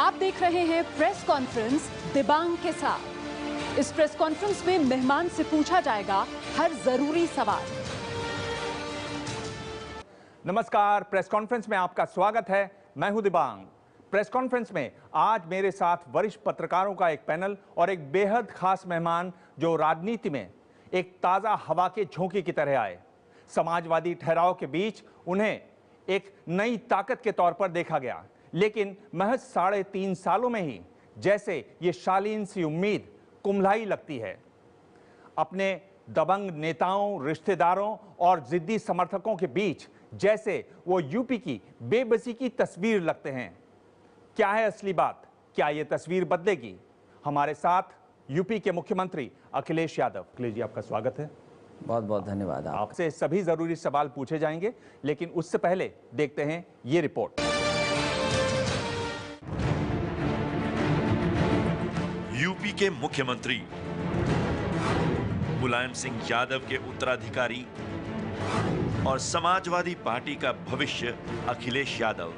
आप देख रहे हैं प्रेस कॉन्फ्रेंस दिबांग के साथ। इस प्रेस कॉन्फ्रेंस में मेहमान से पूछा जाएगा हर जरूरी सवाल। नमस्कार, प्रेस कॉन्फ्रेंस में आपका स्वागत है। मैं हूं दिबांग। प्रेस कॉन्फ्रेंस में आज मेरे साथ वरिष्ठ पत्रकारों का एक पैनल और एक बेहद खास मेहमान जो राजनीति में एक ताजा हवा के झोंके की तरह आए। समाजवादी ठहराव के बीच उन्हें एक नई ताकत के तौर पर देखा गया, लेकिन महज 3.5 सालों में ही जैसे ये शालीन सी उम्मीद कुम्हलाई लगती है। अपने दबंग नेताओं, रिश्तेदारों और जिद्दी समर्थकों के बीच जैसे वो यूपी की बेबसी की तस्वीर लगते हैं। क्या है असली बात? क्या ये तस्वीर बदलेगी? हमारे साथ यूपी के मुख्यमंत्री अखिलेश यादव। अखिलेश जी, आपका स्वागत है। बहुत बहुत धन्यवाद। आपसे सभी जरूरी सवाल पूछे जाएंगे, लेकिन उससे पहले देखते हैं ये रिपोर्ट। यूपी के मुख्यमंत्री मुलायम सिंह यादव के उत्तराधिकारी और समाजवादी पार्टी का भविष्य अखिलेश यादव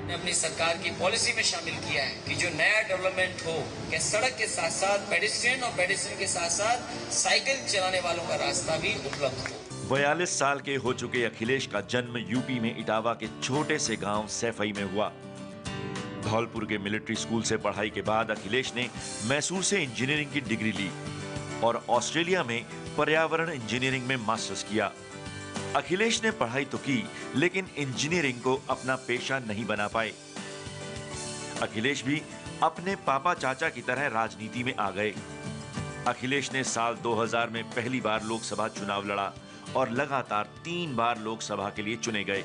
ने अपनी सरकार की पॉलिसी में शामिल किया है कि जो नया डेवलपमेंट हो कि सड़क के साथ साथ पेडिस्ट्रियन और पेडिस्ट्रियन के साथ साथ साइकिल चलाने वालों का रास्ता भी उपलब्ध हो। 42 साल के हो चुके अखिलेश का जन्म यूपी में इटावा के छोटे से गांव सैफई में हुआ। धौलपुर के मिलिट्री स्कूल से पढ़ाई के बाद अखिलेश ने मैसूर से इंजीनियरिंग की डिग्री ली और ऑस्ट्रेलिया में पर्यावरण इंजीनियरिंग में मास्टर्स किया। अखिलेश ने पढ़ाई तो की, लेकिन इंजीनियरिंग को अपना पेशा नहीं बना पाए। अखिलेश भी अपने पापा चाचा की तरह राजनीति में आ गए। अखिलेश ने साल 2000 में पहली बार लोकसभा चुनाव लड़ा और लगातार 3 बार लोकसभा के लिए चुने गए।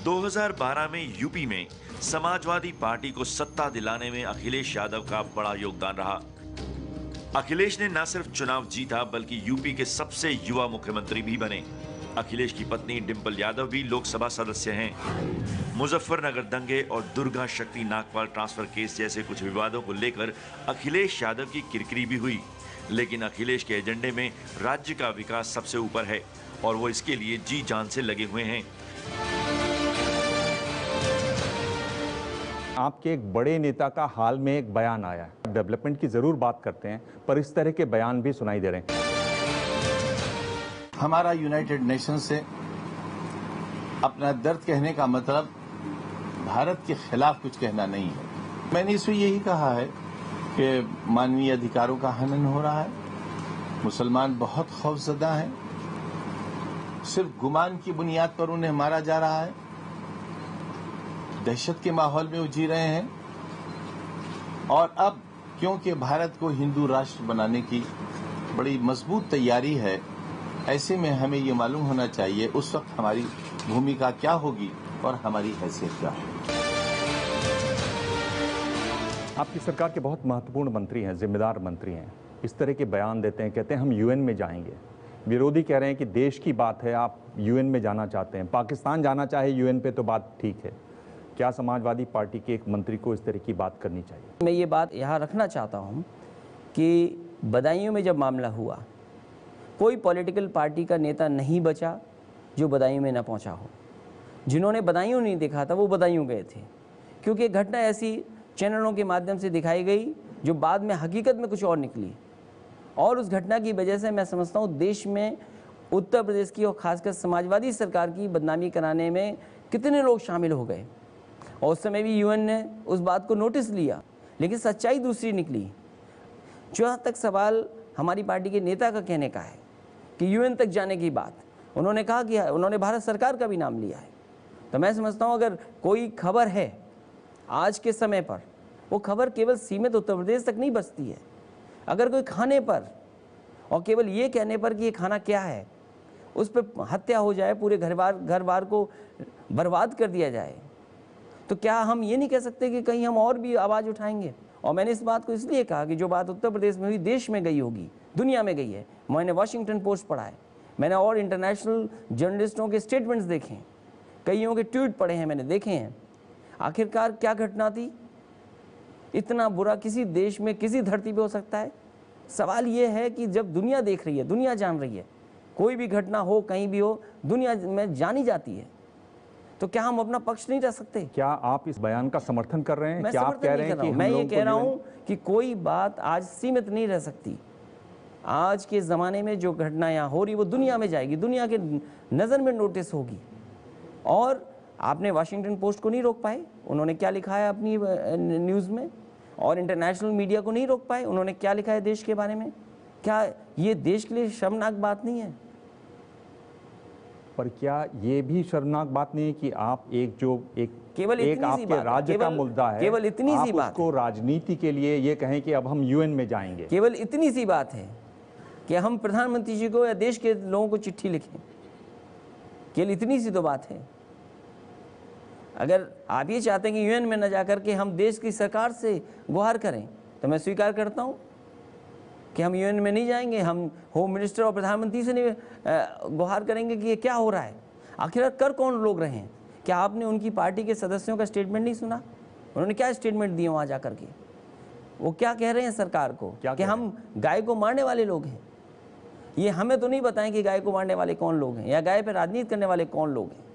2012 में यूपी में समाजवादी पार्टी को सत्ता दिलाने में अखिलेश यादव का बड़ा योगदान रहा। अखिलेश ने न सिर्फ चुनाव जीता, बल्कि यूपी के सबसे युवा मुख्यमंत्री भी बने। अखिलेश की पत्नी डिंपल यादव भी लोकसभा सदस्य हैं। मुजफ्फरनगर दंगे और दुर्गा शक्ति नागपाल ट्रांसफर केस जैसे कुछ विवादों को लेकर अखिलेश यादव की किरकिरी भी हुई, लेकिन अखिलेश के एजेंडे में राज्य का विकास सबसे ऊपर है और वो इसके लिए जी जान से लगे हुए हैं। आपके एक बड़े नेता का हाल में एक बयान आया है। डेवलपमेंट की जरूर बात करते हैं, पर इस तरह के बयान भी सुनाई दे रहे हैं। हमारा यूनाइटेड नेशन से अपना दर्द कहने का मतलब भारत के खिलाफ कुछ कहना नहीं है। मैंने इसमें यही कहा है कि मानवीय अधिकारों का हनन हो रहा है, मुसलमान बहुत खौफजदा हैं, सिर्फ गुमान की बुनियाद पर उन्हें मारा जा रहा है, दहशत के माहौल में वो जी रहे हैं। और अब क्योंकि भारत को हिंदू राष्ट्र बनाने की बड़ी मजबूत तैयारी है, ऐसे में हमें ये मालूम होना चाहिए उस वक्त हमारी भूमिका क्या होगी और हमारी हैसियत क्या होगी। आपकी सरकार के बहुत महत्वपूर्ण मंत्री हैं, जिम्मेदार मंत्री हैं, इस तरह के बयान देते हैं, कहते हैं हम यूएन में जाएंगे। विरोधी कह रहे हैं कि देश की बात है, आप यूएन में जाना चाहते हैं। पाकिस्तान जाना चाहे यूएन पे तो बात ठीक है। क्या समाजवादी पार्टी के एक मंत्री को इस तरह की बात करनी चाहिए? मैं ये बात यहाँ रखना चाहता हूँ कि बदायूं में जब मामला हुआ, कोई पॉलिटिकल पार्टी का नेता नहीं बचा जो बदायूं में न पहुँचा हो। जिन्होंने बदायूं नहीं देखा था वो बदायूं गए थे, क्योंकि एक घटना ऐसी चैनलों के माध्यम से दिखाई गई जो बाद में हकीकत में कुछ और निकली। और उस घटना की वजह से मैं समझता हूँ देश में उत्तर प्रदेश की और खासकर समाजवादी सरकार की बदनामी कराने में कितने लोग शामिल हो गए। और उस समय भी यूएन ने उस बात को नोटिस लिया, लेकिन सच्चाई दूसरी निकली। जहाँ तक सवाल हमारी पार्टी के नेता का कहने का है कि यूएन तक जाने की बात, उन्होंने कहा कि उन्होंने भारत सरकार का भी नाम लिया है, तो मैं समझता हूँ अगर कोई खबर है आज के समय पर, वो खबर केवल सीमित उत्तर प्रदेश तक नहीं बचती है। अगर कोई खाने पर और केवल ये कहने पर कि ये खाना क्या है, उस पर हत्या हो जाए, पूरे घर बार को बर्बाद कर दिया जाए, तो क्या हम ये नहीं कह सकते कि कहीं हम और भी आवाज़ उठाएंगे? और मैंने इस बात को इसलिए कहा कि जो बात उत्तर प्रदेश में हुई देश में गई होगी, दुनिया में गई है। मैंने वॉशिंगटन पोस्ट पढ़ा है, मैंने और इंटरनेशनल जर्नलिस्टों के स्टेटमेंट्स देखे हैं, कईयों के ट्वीट पढ़े हैं, मैंने देखे हैं। आखिरकार क्या घटना थी? इतना बुरा किसी देश में, किसी धरती पे हो सकता है? सवाल ये है कि जब दुनिया देख रही है, दुनिया जान रही है, कोई भी घटना हो कहीं भी हो, दुनिया में जानी जाती है। तो क्या हम अपना पक्ष नहीं रख सकते? क्या आप इस बयान का समर्थन कर रहे हैं? मैं क्या आप समर्थन कह नहीं रहे हैं कर कि रहा हूं। हम मैं ये लोगों को कह रहा UN हूं कि कोई बात आज सीमित नहीं रह सकती। आज के ज़माने में जो घटना यहाँ हो रही वो दुनिया में जाएगी, दुनिया के नज़र में नोटिस होगी। और आपने वाशिंगटन पोस्ट को नहीं रोक पाए, उन्होंने क्या लिखा है अपनी न्यूज़ में, और इंटरनेशनल मीडिया को नहीं रोक पाए, उन्होंने क्या लिखा है देश के बारे में। क्या ये देश के लिए शर्मनाक बात नहीं है? पर क्या ये भी शर्मनाक बात नहीं है कि आप केवल एक इतनी सी आपके बात है, राज्य का केवल- मुद्दा है, केवल इतनी आप सी बात उसको राजनीति के लिए ये कहें कि अब हम UN में जाएंगे। केवल इतनी सी बात है कि हम प्रधानमंत्री जी को या देश के लोगों को चिट्ठी लिखें। केवल इतनी सी तो बात है। अगर आप ये चाहते हैं कि UN में न जाकर के हम देश की सरकार से गुहार करें, तो मैं स्वीकार करता हूं कि हम UN में नहीं जाएंगे, हम होम मिनिस्टर और प्रधानमंत्री से नहीं गुहार करेंगे कि ये क्या हो रहा है। आखिर कर कौन लोग रहे हैं? क्या आपने उनकी पार्टी के सदस्यों का स्टेटमेंट नहीं सुना? उन्होंने क्या स्टेटमेंट दिए वहाँ जा करके? वो क्या कह रहे हैं सरकार को कि हम गाय को मारने वाले लोग हैं। ये हमें तो नहीं बताएं कि गाय को मारने वाले कौन लोग हैं या गाय पर राजनीति करने वाले कौन लोग हैं।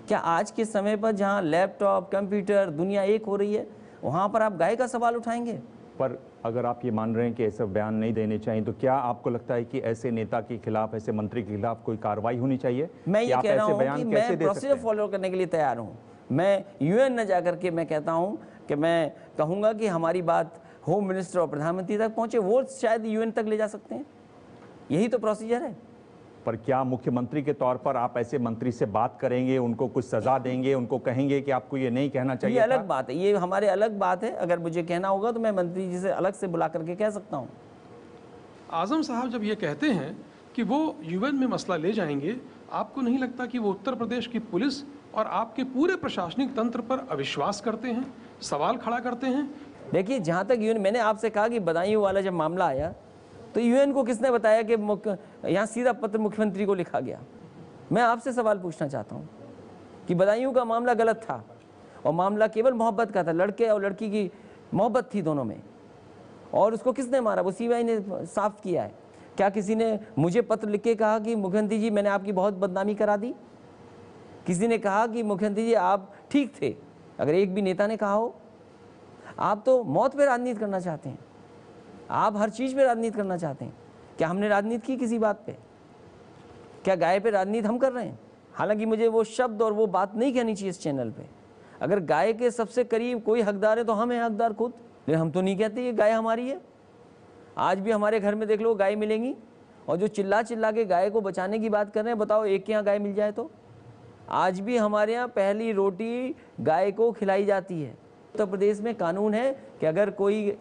क्या आज के समय पर जहाँ लैपटॉप, कंप्यूटर, दुनिया एक हो रही है, वहाँ पर आप गाय का सवाल उठाएंगे? पर अगर आप ये मान रहे हैं कि ऐसे बयान नहीं देने चाहिए, तो क्या आपको लगता है कि ऐसे नेता के खिलाफ, ऐसे मंत्री के खिलाफ कोई कार्रवाई होनी चाहिए? मैं ये कह रहा हूँ कि मैं दे प्रोसीजर फॉलो करने के लिए तैयार हूँ। मैं UN न जाकर के मैं कहता हूँ कि मैं कहूँगा कि हमारी बात होम मिनिस्टर और प्रधानमंत्री तक पहुँचे, वो शायद UN तक ले जा सकते हैं। यही तो प्रोसीजर है। पर क्या मुख्यमंत्री के तौर पर आप ऐसे मंत्री से बात करेंगे, उनको कुछ सजा देंगे, उनको कहेंगे कि आपको ये नहीं कहना चाहिए? ये अलग बात है, ये हमारे अलग बात है। अगर मुझे कहना होगा तो मैं मंत्री जी से अलग से बुला करके कह सकता हूँ। आजम साहब जब ये कहते हैं कि वो UN में मसला ले जाएंगे, आपको नहीं लगता कि वो उत्तर प्रदेश की पुलिस और आपके पूरे प्रशासनिक तंत्र पर अविश्वास करते हैं, सवाल खड़ा करते हैं? देखिए, जहाँ तक UN, मैंने आपसे कहा कि बदायूं वाला जब मामला आया तो UN को किसने बताया कि यहाँ सीधा पत्र मुख्यमंत्री को लिखा गया? मैं आपसे सवाल पूछना चाहता हूँ कि बदायूं का मामला गलत था और मामला केवल मोहब्बत का था, लड़के और लड़की की मोहब्बत थी दोनों में, और उसको किसने मारा? वो CBI ने साफ किया है। क्या किसी ने मुझे पत्र लिख के कहा कि मुख्यमंत्री जी मैंने आपकी बहुत बदनामी करा दी? किसी ने कहा कि मुख्यमंत्री जी आप ठीक थे? अगर एक भी नेता ने कहा हो? आप तो मौत पे राजनीति करना चाहते हैं, आप हर चीज़ पे राजनीति करना चाहते हैं। क्या हमने राजनीति की किसी बात पे? क्या गाय पे राजनीति हम कर रहे हैं? हालांकि मुझे वो शब्द और वो बात नहीं कहनी चाहिए इस चैनल पे। अगर गाय के सबसे करीब कोई हकदार है तो हम हैं हकदार खुद, लेकिन हम तो नहीं कहते ये गाय हमारी है। आज भी हमारे घर में देख लो गाय मिलेंगी, और जो चिल्ला चिल्ला के गाय को बचाने की बात कर रहे हैं, बताओ एक के यहाँ गाय मिल जाए तो? आज भी हमारे यहाँ पहली रोटी गाय को खिलाई जाती है। उत्तर प्रदेश में कानून है कि अगर कोई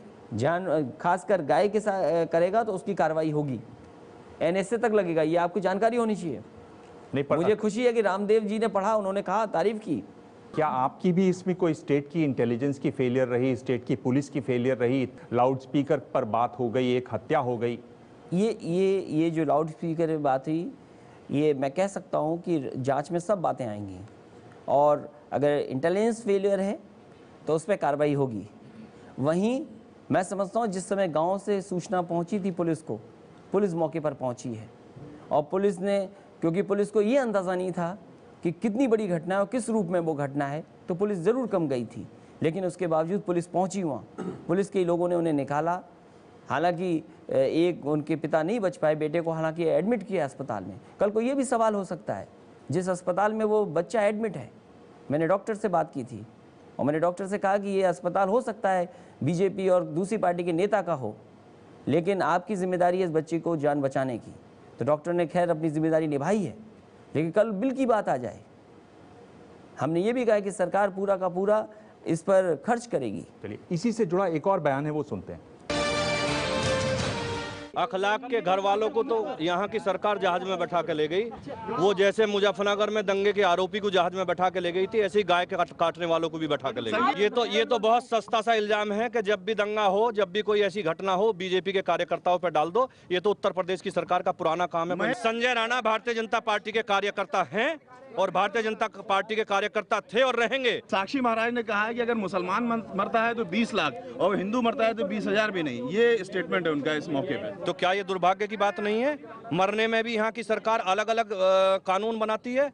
खासकर गाय के साथ करेगा तो उसकी कार्रवाई होगी, NSA तक लगेगा। ये आपको जानकारी होनी चाहिए। नहीं, पर मुझे खुशी है कि रामदेव जी ने पढ़ा, उन्होंने कहा, तारीफ की। क्या आपकी भी इसमें कोई स्टेट की इंटेलिजेंस की फेलियर रही, स्टेट की पुलिस की फेलियर रही? लाउड स्पीकर पर बात हो गई, एक हत्या हो गई। ये जो लाउड स्पीकर बात हुई, ये मैं कह सकता हूँ कि जांच में सब बातें आएंगी, और अगर इंटेलिजेंस फेलियर है तो उस पर कार्रवाई होगी। वहीं मैं समझता हूँ जिस समय गांव से सूचना पहुंची थी पुलिस को, पुलिस मौके पर पहुंची है, और पुलिस ने, क्योंकि पुलिस को ये अंदाज़ा नहीं था कि कितनी बड़ी घटना है और किस रूप में वो घटना है, तो पुलिस ज़रूर कम गई थी, लेकिन उसके बावजूद पुलिस पहुंची वहाँ। पुलिस के लोगों ने उन्हें निकाला। हालांकि एक उनके पिता नहीं बच पाए, बेटे को हालांकि एडमिट किया अस्पताल में। कल को ये भी सवाल हो सकता है, जिस अस्पताल में वो बच्चा एडमिट है, मैंने डॉक्टर से बात की थी और मैंने डॉक्टर से कहा कि ये अस्पताल हो सकता है बीजेपी और दूसरी पार्टी के नेता का हो, लेकिन आपकी जिम्मेदारी है इस बच्चे को जान बचाने की। तो डॉक्टर ने खैर अपनी जिम्मेदारी निभाई है, लेकिन कल बिल की बात आ जाए, हमने ये भी कहा कि सरकार पूरा का पूरा इस पर खर्च करेगी। चलिए, इसी से जुड़ा एक और बयान है, वो सुनते हैं। अखलाक के घर वालों को तो यहाँ की सरकार जहाज में बैठा के ले गई। वो जैसे मुजफ्फरनगर में दंगे के आरोपी को जहाज में बैठा के ले गई थी, ऐसी गाय के काटने वालों को भी बैठा के ले गई। ये तो बहुत सस्ता सा इल्जाम है कि जब भी दंगा हो, जब भी कोई ऐसी घटना हो, बीजेपी के कार्यकर्ताओं पर डाल दो। ये तो उत्तर प्रदेश की सरकार का पुराना काम है। संजय राणा भारतीय जनता पार्टी के कार्यकर्ता हैं और भारतीय जनता पार्टी के कार्यकर्ता थे और रहेंगे। साक्षी महाराज ने कहा है कि अगर मुसलमान मरता है तो 20 लाख और हिंदू मरता है तो 20,000 भी नहीं। ये स्टेटमेंट है उनका इस मौके पे। तो क्या ये दुर्भाग्य की बात नहीं है? मरने में भी यहाँ की सरकार अलग अलग कानून बनाती है।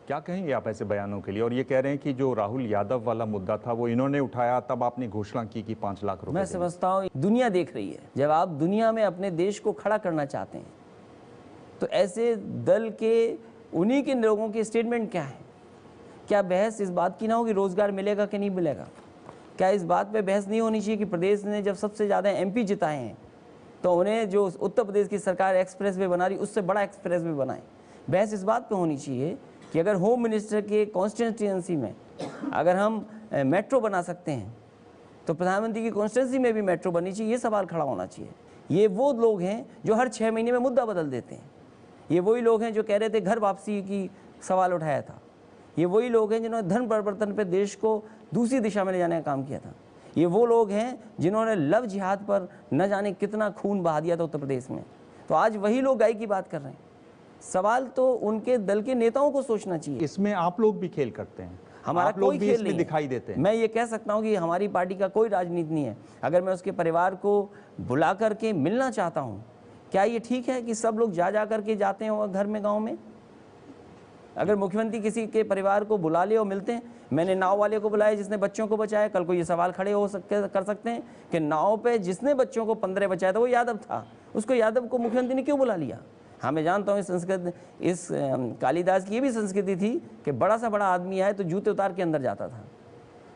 क्या कहेंगे आप ऐसे बयानों के लिए? और ये कह रहे हैं कि जो राहुल यादव वाला मुद्दा था वो इन्होंने उठाया, तब आपने घोषणा की कि 5 लाख रुपए। मैं समझता हूँ दुनिया देख रही है। जब आप दुनिया में अपने देश को खड़ा करना चाहते हैं तो ऐसे दल के उन्हीं के लोगों के स्टेटमेंट क्या है? क्या बहस इस बात की ना हो कि रोजगार मिलेगा कि नहीं मिलेगा? क्या इस बात पे बहस नहीं होनी चाहिए कि प्रदेश ने जब सबसे ज़्यादा एमपी जिताए हैं तो उन्हें जो उत्तर प्रदेश की सरकार एक्सप्रेस वे बना रही उससे बड़ा एक्सप्रेस वे बनाए? बहस इस बात पे होनी चाहिए कि अगर होम मिनिस्टर के कॉन्स्टिट्यूंसी में अगर हम मेट्रो बना सकते हैं तो प्रधानमंत्री की कॉन्स्टिट्यूंसी में भी मेट्रो बननी चाहिए। ये सवाल खड़ा होना चाहिए। ये वो लोग हैं जो हर 6 महीने में मुद्दा बदल देते हैं। ये वही लोग हैं जो कह रहे थे घर वापसी की सवाल उठाया था। ये वही लोग हैं जिन्होंने धन परिवर्तन पर देश को दूसरी दिशा में ले जाने का काम किया था। ये वो लोग हैं जिन्होंने लव जिहाद पर न जाने कितना खून बहा दिया था उत्तर प्रदेश में। तो आज वही लोग गाय की बात कर रहे हैं। सवाल तो उनके दल के नेताओं को सोचना चाहिए। इसमें आप लोग भी खेल करते हैं, हमारा आप लोग कोई भी खेल इसमें नहीं दिखाई देते हैं। मैं ये कह सकता हूँ कि हमारी पार्टी का कोई राजनीति नहीं है। अगर मैं उसके परिवार को बुला करके मिलना चाहता हूँ, क्या ये ठीक है कि सब लोग जा करके जाते हैं घर में, गाँव में? अगर मुख्यमंत्री किसी के परिवार को बुला ले और मिलते हैं, मैंने नाव वाले को बुलाया जिसने बच्चों को बचाया, कल को ये सवाल खड़े कर सकते हैं कि नाव पे जिसने बच्चों को 15 बचाया था वो यादव था, उसको यादव को मुख्यमंत्री ने क्यों बुला लिया? हाँ, मैं जानता हूँ इस कालिदास की ये भी संस्कृति थी कि बड़ा सा बड़ा आदमी आए तो जूते उतार के अंदर जाता था।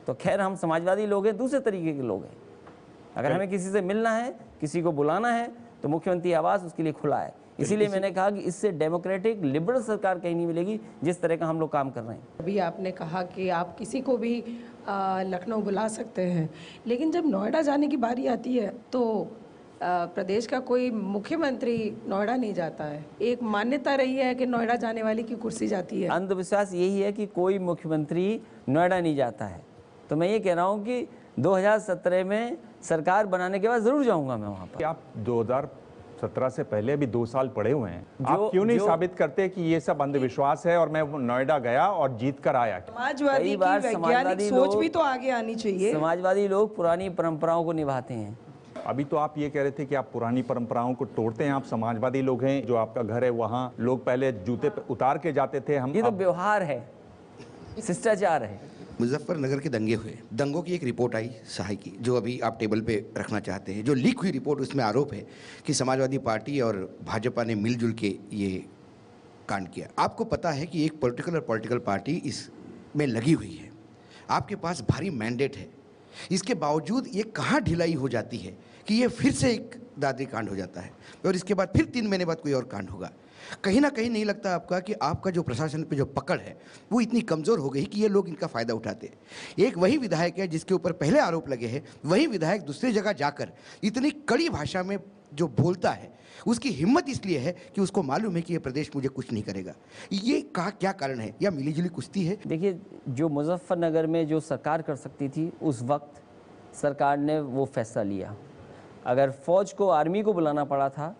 तो खैर, हम समाजवादी लोग हैं, दूसरे तरीके के लोग हैं। अगर हमें किसी से मिलना है, किसी को बुलाना है तो मुख्यमंत्री आवास उसके लिए खुला है। इसीलिए मैंने कहा कि इससे डेमोक्रेटिक लिबरल सरकार कहीं नहीं मिलेगी जिस तरह का हम लोग काम कर रहे हैं। अभी आपने कहा कि आप किसी को भी लखनऊ बुला सकते हैं, लेकिन जब नोएडा जाने की बारी आती है तो प्रदेश का कोई मुख्यमंत्री नोएडा नहीं जाता है। एक मान्यता रही है कि नोएडा जाने वाले की कुर्सी जाती है। अंधविश्वास यही है कि कोई मुख्यमंत्री नोएडा नहीं जाता है। तो मैं ये कह रहा हूँ कि 2017 में सरकार बनाने के बाद जरूर जाऊंगा मैं वहाँ पर। आप 2017 से पहले अभी 2 साल पड़े हुए हैं, आप क्यों नहीं साबित करते कि ये सब अंधविश्वास है और मैं नोएडा गया और जीत कर आया? समाजवादी की वैज्ञानिक सोच भी तो आगे आनी चाहिए। समाजवादी लोग पुरानी परंपराओं को निभाते हैं। अभी तो आप ये कह रहे थे कि आप पुरानी परंपराओं को तोड़ते हैं। आप समाजवादी लोग हैं, जो आपका घर है वहाँ लोग पहले जूते पे उतार के जाते थे। हम ये तो व्यवहार है, शिष्टाचार है। मुजफ्फरनगर के दंगे हुए, दंगों की एक रिपोर्ट आई सहाय की, जो अभी आप टेबल पे रखना चाहते हैं। जो लीक हुई रिपोर्ट, उसमें आरोप है कि समाजवादी पार्टी और भाजपा ने मिलजुल के ये कांड किया। आपको पता है कि एक पॉलिटिकल पार्टी इसमें लगी हुई है, आपके पास भारी मैंडेट है, इसके बावजूद ये कहाँ ढिलाई हो जाती है कि ये फिर से एक दादरी कांड हो जाता है और इसके बाद फिर 3 महीने बाद कोई और कांड होगा। कहीं ना कहीं नहीं लगता आपका कि आपका जो प्रशासन पे जो पकड़ है वो इतनी कमज़ोर हो गई कि ये लोग इनका फ़ायदा उठाते हैं? एक वही विधायक है जिसके ऊपर पहले आरोप लगे हैं, वही विधायक दूसरी जगह जाकर इतनी कड़ी भाषा में जो बोलता है, उसकी हिम्मत इसलिए है कि उसको मालूम है कि ये प्रदेश मुझे कुछ नहीं करेगा। ये क्या कारण है, या मिलीजुली कुश्ती है? देखिए, जो मुजफ्फरनगर में जो सरकार कर सकती थी उस वक्त सरकार ने वो फैसला लिया। अगर फौज को, आर्मी को बुलाना पड़ा था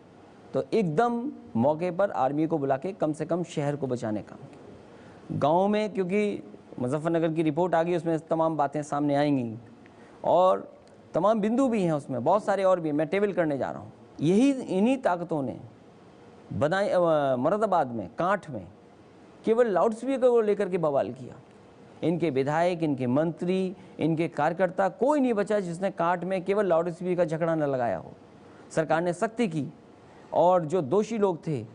तो एकदम मौके पर आर्मी को बुला के कम से कम शहर को बचाने का। गांव में, क्योंकि मुजफ्फरनगर की रिपोर्ट आ गई, उसमें तमाम बातें सामने आएंगी और तमाम बिंदु भी हैं उसमें, बहुत सारे और भी हैं, मैं टेबल करने जा रहा हूँ। इन्हीं ताकतों ने मुरादाबाद में, कांठ में केवल लाउड स्पीकर को लेकर के बवाल किया। इनके विधायक, इनके मंत्री, इनके कार्यकर्ता, कोई नहीं बचा जिसने कांठ में केवल लाउड स्पीकर का झगड़ा न लगाया हो। सरकार ने सख्ती की और जो दोषी लोग थे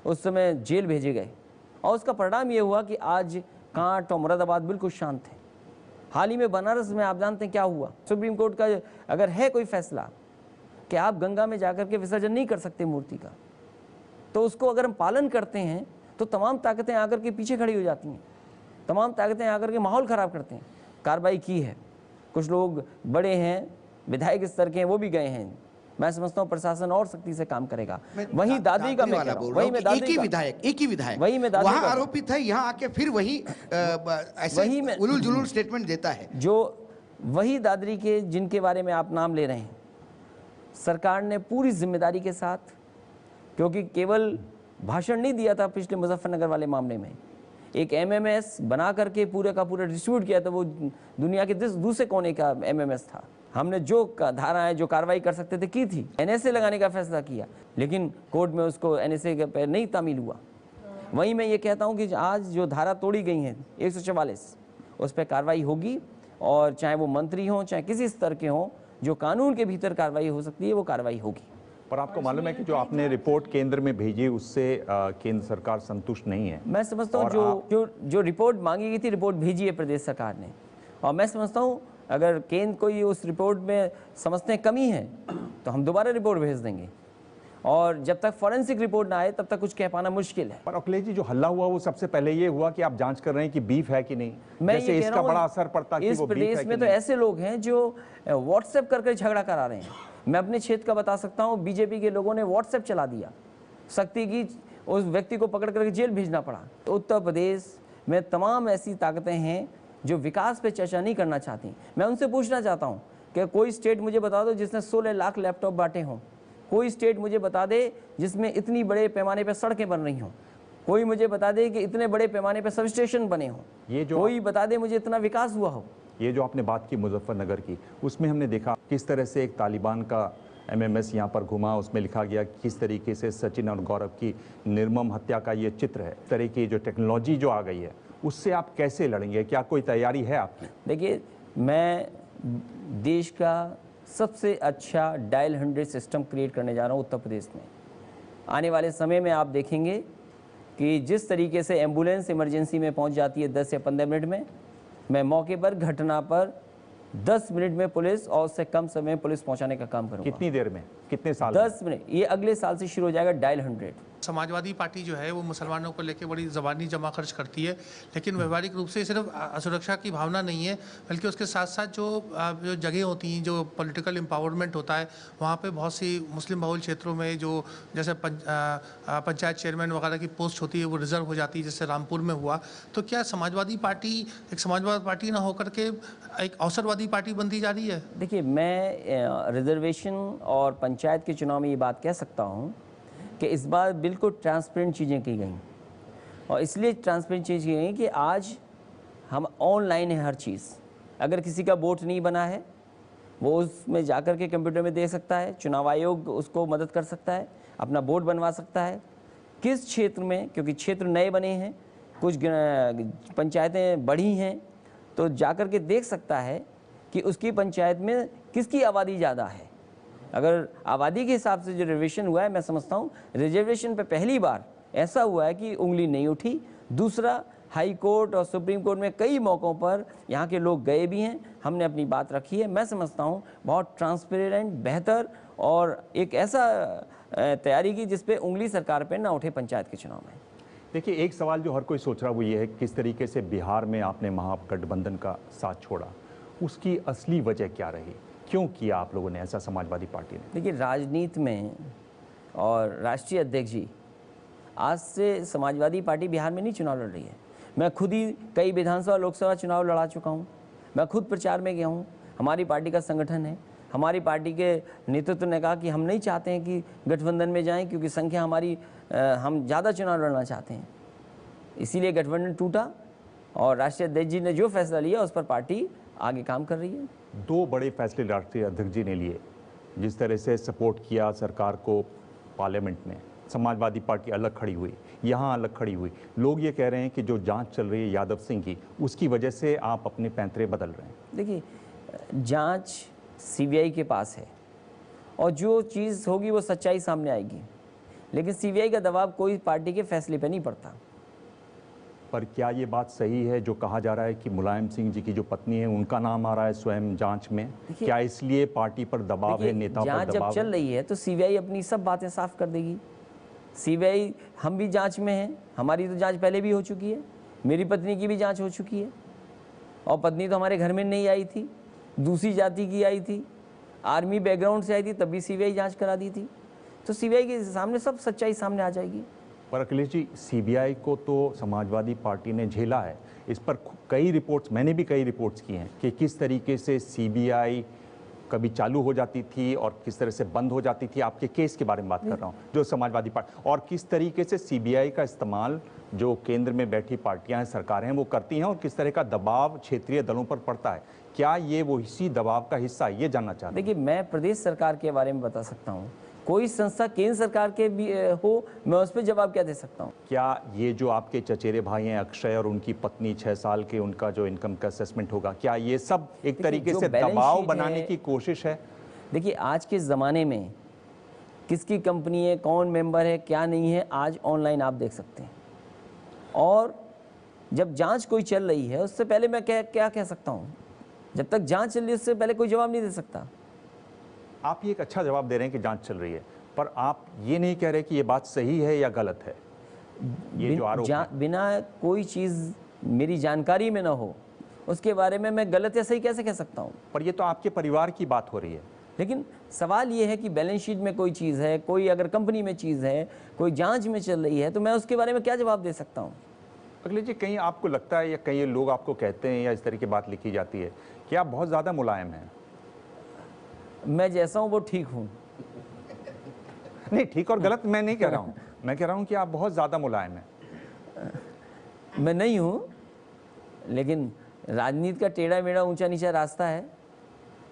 उस समय जेल भेजे गए और उसका परिणाम ये हुआ कि आज कांठ और मुरादाबाद बिल्कुल शांत है। हाल ही में बनारस में आप जानते हैं क्या हुआ। सुप्रीम कोर्ट का अगर है कोई फैसला कि आप गंगा में जाकर के विसर्जन नहीं कर सकते मूर्ति का, तो उसको अगर हम पालन करते हैं तो तमाम ताकतें आकर के पीछे खड़ी हो जाती हैं, तमाम ताकतें आकर के माहौल ख़राब करते हैं। कार्रवाई की है, कुछ लोग बड़े हैं, विधायक स्तर के हैं, वो भी गए हैं। मैं समझता हूँ प्रशासन और सख्ती से काम करेगा। वही दादरी का, मैं वही में दादरी एक ही विधायक वही में दादरी वहाँ आरोपित है, यहाँ आके फिर वही ऐसे उलूल जुलूल स्टेटमेंट देता है। जो वही दादरी के जिनके बारे में आप नाम ले रहे हैं, सरकार ने पूरी जिम्मेदारी के साथ, क्योंकि केवल भाषण नहीं दिया था पिछले मुजफ्फरनगर वाले मामले में, एक एमएमएस बना करके पूरे का पूरा डिस्ट्रीब्यूट किया था। वो दुनिया के दूसरे कोने का एमएमएस था। हमने जो धाराएं, जो कार्रवाई कर सकते थे की थी। एनएसए लगाने का फैसला किया, लेकिन कोर्ट में उसको एनएसए के पे नहीं तामील हुआ। वहीं मैं ये कहता हूँ कि आज जो धारा तोड़ी गई हैं 144 उस पर कार्रवाई होगी, और चाहे वो मंत्री हों चाहे किसी स्तर के हों, जो कानून के भीतर कार्रवाई हो सकती है वो कार्रवाई होगी। पर आपको मालूम है कि जो आपने रिपोर्ट केंद्र में भेजी उससे केंद्र सरकार संतुष्ट नहीं है। मैं समझता हूँ जो रिपोर्ट मांगी गई थी, रिपोर्ट भेजी है प्रदेश सरकार ने, और मैं समझता हूँ अगर केंद्र कोई उस रिपोर्ट में समझते हैं कमी है तो हम दोबारा रिपोर्ट भेज देंगे, और जब तक फॉरेंसिक रिपोर्ट ना आए तब तक कुछ कह पाना मुश्किल है। पर अखिलेश जी, जो हल्ला हुआ वो सबसे पहले ये हुआ कि आप जांच कर रहे हैं कि बीफ है कि नहीं। मैं जैसे ये कह इसका रहा हूं, बड़ा असर पड़ता कि इस वो बीफ है प्रदेश कि में तो नहीं। ऐसे लोग हैं जो व्हाट्सएप करके झगड़ा करा रहे हैं। मैं अपने क्षेत्र का बता सकता हूँ, बीजेपी के लोगों ने व्हाट्सएप चला दिया, शक्ति की उस व्यक्ति को पकड़ करके जेल भेजना पड़ा। तो उत्तर प्रदेश में तमाम ऐसी ताकतें हैं जो विकास पे चर्चा नहीं करना चाहती। मैं उनसे पूछना चाहता हूँ कि कोई स्टेट मुझे बता दो जिसने 16 लाख लैपटॉप बांटे हों, कोई स्टेट मुझे बता दे जिसमें इतनी बड़े पैमाने पर सड़कें बन रही हों, कोई मुझे बता दे कि इतने बड़े पैमाने पर सब स्टेशन बने हों, ये जो कोई बता दे मुझे इतना विकास हुआ हो। ये जो आपने बात की मुजफ्फरनगर की, उसमें हमने देखा किस तरह से एक तालिबान का MMS यहाँ पर घुमा, उसमें लिखा गया किस तरीके से सचिन और गौरव की निर्मम हत्या का ये चित्र है। इस तरह की जो टेक्नोलॉजी जो आ गई है उससे आप कैसे लड़ेंगे, क्या कोई तैयारी है आपकी? देखिए, मैं देश का सबसे अच्छा डायल 100 सिस्टम क्रिएट करने जा रहा हूँ उत्तर प्रदेश में। आने वाले समय में आप देखेंगे कि जिस तरीके से एम्बुलेंस इमरजेंसी में पहुँच जाती है 10 या 15 मिनट में, मैं मौके पर घटना पर 10 मिनट में पुलिस और उससे कम समय में पुलिस पहुंचाने का काम करूंगा। कितनी देर में, कितने साल? 10 मिनट। ये अगले साल से शुरू हो जाएगा डायल 100। समाजवादी पार्टी जो है वो मुसलमानों को लेकर बड़ी ज़बानी जमा खर्च करती है, लेकिन व्यवहारिक रूप से सिर्फ असुरक्षा की भावना नहीं है, बल्कि उसके साथ साथ जो जगह होती हैं, जो पॉलिटिकल एम्पावरमेंट होता है, वहाँ पे बहुत सी मुस्लिम बहुल क्षेत्रों में जो जैसे पंचायत चेयरमैन वगैरह की पोस्ट होती है वो रिजर्व हो जाती है, जैसे रामपुर में हुआ। तो क्या समाजवादी पार्टी एक समाजवादी पार्टी ना होकर के एक अवसरवादी पार्टी बनती जा रही है? देखिए, मैं रिजर्वेशन और पंचायत के चुनाव में ये बात कह सकता हूँ कि इस बार बिल्कुल ट्रांसपेरेंट चीज़ें की गई, और इसलिए ट्रांसपेरेंट चीज़ की गई कि आज हम ऑनलाइन है हर चीज़। अगर किसी का वोट नहीं बना है वो उसमें जाकर के कंप्यूटर में दे सकता है, चुनाव आयोग उसको मदद कर सकता है, अपना वोट बनवा सकता है। किस क्षेत्र में, क्योंकि क्षेत्र नए बने हैं, कुछ पंचायतें बढ़ी हैं, तो जाकर के देख सकता है कि उसकी पंचायत में किसकी आबादी ज़्यादा है। अगर आबादी के हिसाब से जो रिजर्वेशन हुआ है, मैं समझता हूँ रिजर्वेशन पे पहली बार ऐसा हुआ है कि उंगली नहीं उठी। दूसरा, हाई कोर्ट और सुप्रीम कोर्ट में कई मौक़ों पर यहाँ के लोग गए भी हैं, हमने अपनी बात रखी है। मैं समझता हूँ बहुत ट्रांसपेरेंट, बेहतर और एक ऐसा तैयारी की जिस पे उंगली सरकार पे ना उठे पंचायत के चुनाव में। देखिए, एक सवाल जो हर कोई सोच रहा वो ये है, किस तरीके से बिहार में आपने महागठबंधन का साथ छोड़ा, उसकी असली वजह क्या रही, क्यों किया आप लोगों ने ऐसा समाजवादी पार्टी ने? देखिए, राजनीति में और राष्ट्रीय अध्यक्ष जी, आज से समाजवादी पार्टी बिहार में नहीं चुनाव लड़ रही है। मैं खुद ही कई विधानसभा लोकसभा चुनाव लड़ा चुका हूँ, मैं खुद प्रचार में गया हूँ। हमारी पार्टी का संगठन है, हमारी पार्टी के नेतृत्व ने कहा कि हम नहीं चाहते हैं कि गठबंधन में जाएं, क्योंकि संख्या हमारी, हम ज़्यादा चुनाव लड़ना चाहते हैं। इसीलिए गठबंधन टूटा और राष्ट्रीय अध्यक्ष जी ने जो फैसला लिया उस पर पार्टी आगे काम कर रही है। 2 बड़े फैसले राष्ट्रीय अध्यक्ष जी ने लिए, जिस तरह से सपोर्ट किया सरकार को पार्लियामेंट में, समाजवादी पार्टी अलग खड़ी हुई, यहाँ अलग खड़ी हुई। लोग ये कह रहे हैं कि जो जांच चल रही है यादव सिंह की, उसकी वजह से आप अपने पैंतरे बदल रहे हैं। देखिए, जांच CBI के पास है और जो चीज़ होगी वो सच्चाई सामने आएगी, लेकिन CBI का दबाव कोई पार्टी के फैसले पे नहीं पड़ता। पर क्या ये बात सही है जो कहा जा रहा है कि मुलायम सिंह जी की जो पत्नी है उनका नाम आ रहा है स्वयं जांच में? क्या इसलिए पार्टी पर दबाव है, नेता पर दबाव है? जांच जब चल रही है तो CBI अपनी सब बातें साफ कर देगी। CBI, हम भी जांच में हैं, हमारी तो जांच पहले भी हो चुकी है, मेरी पत्नी की भी जांच हो चुकी है, और पत्नी तो हमारे घर में नहीं आई थी, दूसरी जाति की आई थी, आर्मी बैकग्राउंड से आई थी, तब भी CBI जांच करा दी थी। तो CBI के सामने सब सच्चाई सामने आ जाएगी। पर अखिलेश जी, CBI को तो समाजवादी पार्टी ने झेला है। इस पर कई रिपोर्ट्स, मैंने भी कई रिपोर्ट्स की हैं कि किस तरीके से CBI कभी चालू हो जाती थी और किस तरह से बंद हो जाती थी। आपके केस के बारे में बात कर रहा हूँ, जो समाजवादी पार्टी, और किस तरीके से CBI का इस्तेमाल जो केंद्र में बैठी पार्टियां हैं, सरकारें हैं, वो करती हैं, और किस तरह का दबाव क्षेत्रीय दलों पर पड़ता है। क्या ये वो इसी दबाव का हिस्सा है, ये जानना चाहते हैं? देखिए, मैं प्रदेश सरकार के बारे में बता सकता हूँ। कोई संस्था केंद्र सरकार के भी हो, मैं उस पर जवाब क्या दे सकता हूँ? क्या ये जो आपके चचेरे भाई हैं अक्षय और उनकी पत्नी 6 साल के, उनका जो इनकम का असेसमेंट होगा, क्या ये सब एक तरीके से दबाव बनाने की कोशिश है? देखिए, आज के ज़माने में किसकी कंपनी है, कौन मेंबर है, क्या नहीं है, आज ऑनलाइन आप देख सकते हैं। और जब जांच कोई चल रही है उससे पहले मैं क्या कह सकता हूँ? जब तक जांच चल रही है उससे पहले कोई जवाब नहीं दे सकता। आप ये एक अच्छा जवाब दे रहे हैं कि जांच चल रही है, पर आप ये नहीं कह रहे कि ये बात सही है या गलत है। ये जो आरोप है, बिना कोई चीज़ मेरी जानकारी में ना हो उसके बारे में मैं गलत या सही कैसे कह सकता हूँ? पर ये तो आपके परिवार की बात हो रही है। लेकिन सवाल ये है कि बैलेंस शीट में कोई चीज़ है, कोई अगर कंपनी में चीज़ है, कोई जांच में चल रही है, तो मैं उसके बारे में क्या जवाब दे सकता हूँ? अखिलेश जी, कहीं आपको लगता है या कहीं लोग आपको कहते हैं या इस तरह की बात लिखी जाती है कि आप बहुत ज़्यादा मुलायम हैं? मैं जैसा हूँ वो ठीक हूँ। नहीं, ठीक और गलत मैं नहीं कह रहा हूँ, मैं कह रहा हूँ कि आप बहुत ज़्यादा मुलायम हैं। मैं नहीं हूँ, लेकिन राजनीति का टेढ़ा मेढ़ा ऊंचा नीचा रास्ता है,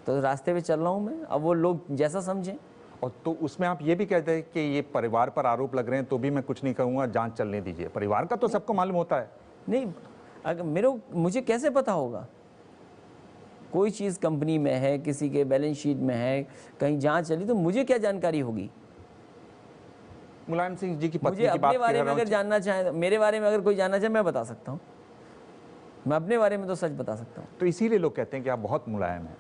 तो रास्ते पे चल रहा हूँ मैं। अब वो लोग जैसा समझें। और तो उसमें आप ये भी कहते हैं कि ये परिवार पर आरोप लग रहे हैं तो भी मैं कुछ नहीं कहूँगा, जांच चलने दीजिए। परिवार का तो सबको मालूम होता है। नहीं, अगर मुझे कैसे पता होगा? कोई चीज़ कंपनी में है, किसी के बैलेंस शीट में है, कहीं जांच चली, तो मुझे क्या जानकारी होगी? मुलायम सिंह जी की पत्नी मुझे की बात अपने बारे में अगर जानना चाहे, मेरे बारे में अगर कोई जानना चाहे, मैं बता सकता हूँ। मैं अपने बारे में तो सच बता सकता हूँ। तो इसीलिए लोग कहते हैं कि आप बहुत मुलायम हैं।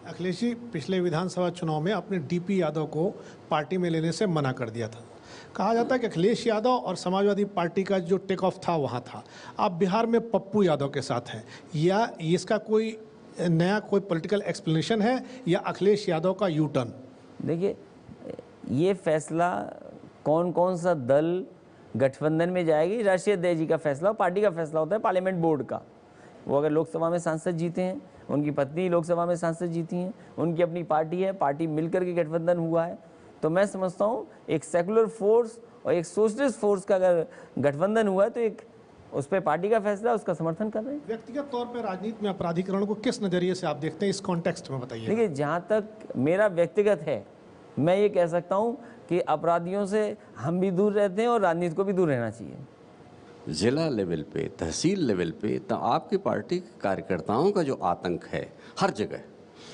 अखिलेश जी, पिछले विधानसभा चुनाव में आपने डीपी यादव को पार्टी में लेने से मना कर दिया था। कहा जाता है कि अखिलेश यादव और समाजवादी पार्टी का जो टेक ऑफ था वहाँ था। आप बिहार में पप्पू यादव के साथ हैं, या इसका कोई नया कोई पॉलिटिकल एक्सप्लेनेशन है या अखिलेश यादव का यू टर्न? देखिए, ये फैसला कौन कौन सा दल गठबंधन में जाएगी, राष्ट्रीय अध्यक्ष जी का फैसला, पार्टी का फैसला होता है, पार्लियामेंट बोर्ड का। वो अगर लोकसभा में सांसद जीते हैं, उनकी पत्नी लोकसभा में सांसद जीती हैं, उनकी अपनी पार्टी है, पार्टी मिलकर के गठबंधन हुआ है, तो मैं समझता हूँ एक सेकुलर फोर्स और एक सोशलिस्ट फोर्स का अगर गठबंधन हुआ है तो एक उस पर पार्टी का फैसला, उसका समर्थन कर रहे हैं। व्यक्तिगत तौर पर राजनीति में अपराधीकरण को किस नज़रिए से आप देखते हैं, इस कॉन्टेक्स्ट में बताइए। देखिए, जहाँ तक मेरा व्यक्तिगत है, मैं ये कह सकता हूँ कि अपराधियों से हम भी दूर रहते हैं और राजनीति को भी दूर रहना चाहिए। जिला लेवल पे, तहसील लेवल पे तो आपकी पार्टी के कार्यकर्ताओं का जो आतंक है हर जगह,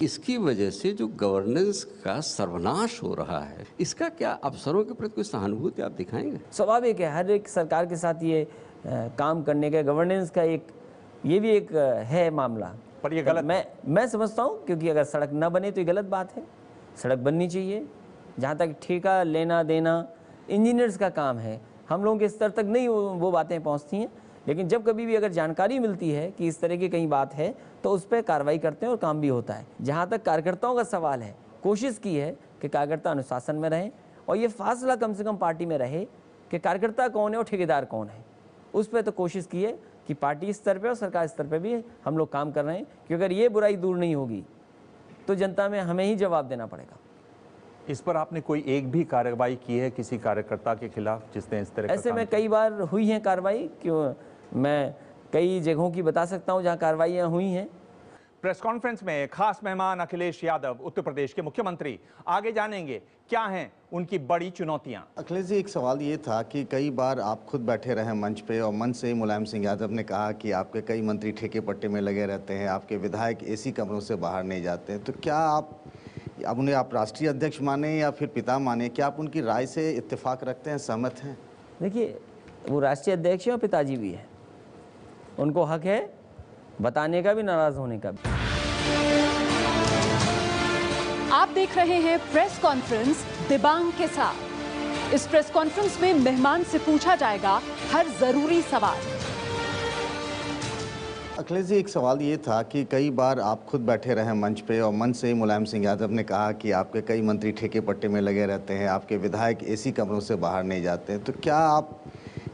इसकी वजह से जो गवर्नेंस का सर्वनाश हो रहा है, इसका क्या अफसरों के प्रति कोई सहानुभूति आप दिखाएंगे? स्वाभाविक है, हर एक सरकार के साथ ये काम करने का, गवर्नेंस का एक ये भी एक है मामला। पर ये गलत, मैं समझता हूँ, क्योंकि अगर सड़क ना बने तो ये गलत बात है। सड़क बननी चाहिए। जहाँ तक ठेका लेना देना इंजीनियर्स का काम है, हम लोगों के स्तर तक नहीं वो बातें पहुँचती हैं, लेकिन जब कभी भी अगर जानकारी मिलती है कि इस तरह की कहीं बात है तो उस पर कार्रवाई करते हैं और काम भी होता है। जहाँ तक कार्यकर्ताओं का सवाल है, कोशिश की है कि कार्यकर्ता अनुशासन में रहें और ये फासला कम से कम पार्टी में रहे कि कार्यकर्ता कौन है और ठेकेदार कौन है। उस पर तो कोशिश की है कि पार्टी स्तर पर और सरकार स्तर पर भी हम लोग काम कर रहे हैं, क्योंकि अगर ये बुराई दूर नहीं होगी तो जनता में हमें ही जवाब देना पड़ेगा। इस पर आपने कोई एक भी कार्रवाई की है किसी कार्यकर्ता के खिलाफ जिसने इस तरह ऐसे में कई बार हुई है कार्रवाई, क्यों मैं कई जगहों की बता सकता हूं जहां कार्रवाइयां हुई हैं। प्रेस कॉन्फ्रेंस में खास मेहमान अखिलेश यादव, उत्तर प्रदेश के मुख्यमंत्री। आगे जानेंगे क्या हैं उनकी बड़ी चुनौतियां। अखिलेश जी, एक सवाल ये था कि कई बार आप खुद बैठे रहे मंच पे और मंच से ही मुलायम सिंह यादव ने कहा कि आपके कई मंत्री ठेके पट्टे में लगे रहते हैं, आपके विधायक एसी कमरों से बाहर नहीं जाते हैं, तो क्या आप उन्हें आप राष्ट्रीय अध्यक्ष माने या फिर पिता माने, क्या आप उनकी राय से इत्तेफाक रखते हैं, सहमत हैं? देखिए, वो राष्ट्रीय अध्यक्ष हैं और पिताजी भी हैं, उनको हक है बताने का भी, नाराज होने का भी। आप देख रहे हैं प्रेस कॉन्फ्रेंस दिबांग के साथ। इस प्रेस कॉन्फ्रेंस में मेहमान से पूछा जाएगा हर जरूरी सवाल। अखिलेश जी, एक सवाल ये था कि कई बार आप खुद बैठे रहे मंच पे और मंच से ही मुलायम सिंह यादव ने कहा कि आपके कई मंत्री ठेके पट्टे में लगे रहते हैं, आपके विधायक एसी कमरों से बाहर नहीं जाते हैं, तो क्या आप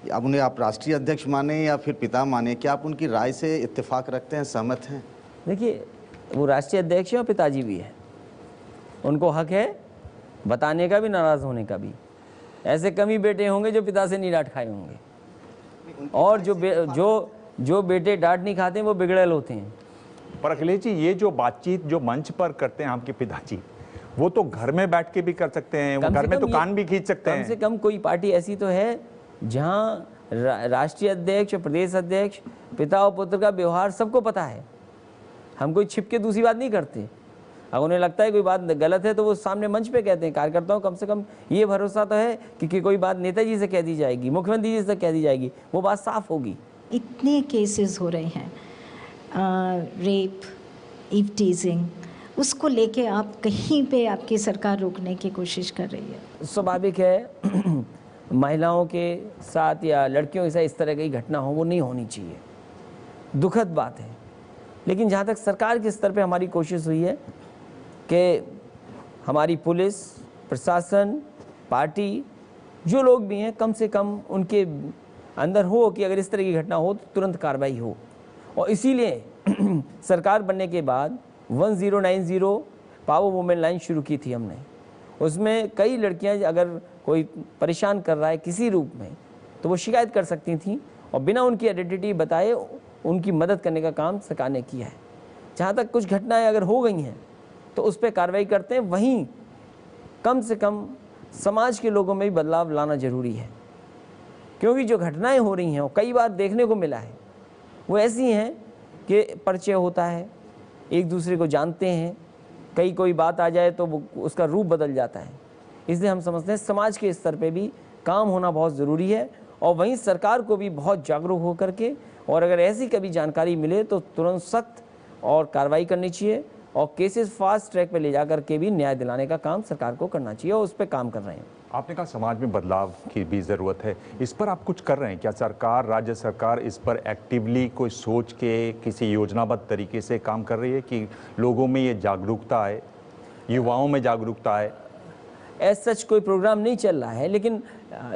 उन्हें आप राष्ट्रीय अध्यक्ष माने या फिर पिता माने, क्या आप उनकी राय से इत्तेफाक रखते हैं, सहमत हैं? देखिए, वो राष्ट्रीय अध्यक्ष हैं और पिताजी भी हैं, उनको हक है बताने का भी, नाराज होने का भी। ऐसे कम ही बेटे होंगे जो पिता से नहीं डांट खाए होंगे, और जो बेटे डांट नहीं खाते वो बिगड़ेल होते हैं। पर अखिलेश जी, ये जो बातचीत जो मंच पर करते हैं आपके पिताजी, वो तो घर में बैठ के भी कर सकते हैं, वो घर में तो कान भी खींच सकते हैं। कम से कम कोई पार्टी ऐसी तो है जहां राष्ट्रीय अध्यक्ष और प्रदेश अध्यक्ष, पिता और पुत्र का व्यवहार सबको पता है। हम कोई छिप के दूसरी बात नहीं करते। अगर उन्हें लगता है कोई बात गलत है तो वो सामने मंच पे कहते हैं। कार्यकर्ताओं कम से कम ये भरोसा तो है कि कोई बात नेताजी से कह दी जाएगी, मुख्यमंत्री जी से कह दी जाएगी, वो बात साफ होगी। इतने केसेस हो रहे हैं, रेप, ईव टीजिंग, उसको लेके आप कहीं पे आपकी सरकार रोकने की कोशिश कर रही है? स्वाभाविक है महिलाओं के साथ या लड़कियों के साथ इस तरह की घटना हो, वो नहीं होनी चाहिए, दुखद बात है। लेकिन जहाँ तक सरकार के स्तर पे हमारी कोशिश हुई है कि हमारी पुलिस, प्रशासन, पार्टी, जो लोग भी हैं, कम से कम उनके अंदर हो कि अगर इस तरह की घटना हो तो तुरंत कार्रवाई हो। और इसीलिए सरकार बनने के बाद 1090 पावर वुमेन लाइन शुरू की थी हमने। उसमें कई लड़कियां अगर कोई परेशान कर रहा है किसी रूप में तो वो शिकायत कर सकती थी और बिना उनकी आइडेंटिटी बताए उनकी मदद करने का काम सरकार ने किया है। जहाँ तक कुछ घटनाएं अगर हो गई हैं तो उस पर कार्रवाई करते हैं। वहीं कम से कम समाज के लोगों में भी बदलाव लाना ज़रूरी है, क्योंकि जो घटनाएं हो रही हैं वो कई बार देखने को मिला है, वो ऐसी हैं कि परिचय होता है, एक दूसरे को जानते हैं, कोई बात आ जाए तो वो उसका रूप बदल जाता है। इसलिए हम समझते हैं समाज के स्तर पे भी काम होना बहुत ज़रूरी है और वहीं सरकार को भी बहुत जागरूक होकर के, और अगर ऐसी कभी जानकारी मिले तो तुरंत सख्त और कार्रवाई करनी चाहिए और केसेस फास्ट ट्रैक पे ले जाकर के भी न्याय दिलाने का काम सरकार को करना चाहिए और उस पर काम कर रहे हैं। आपने कहा समाज में बदलाव की भी ज़रूरत है, इस पर आप कुछ कर रहे हैं क्या? सरकार, राज्य सरकार इस पर एक्टिवली कोई सोच के किसी योजनाबद्ध तरीके से काम कर रही है कि लोगों में ये जागरूकता आए, युवाओं में जागरूकता आए? ऐसा सच कोई प्रोग्राम नहीं चल रहा है, लेकिन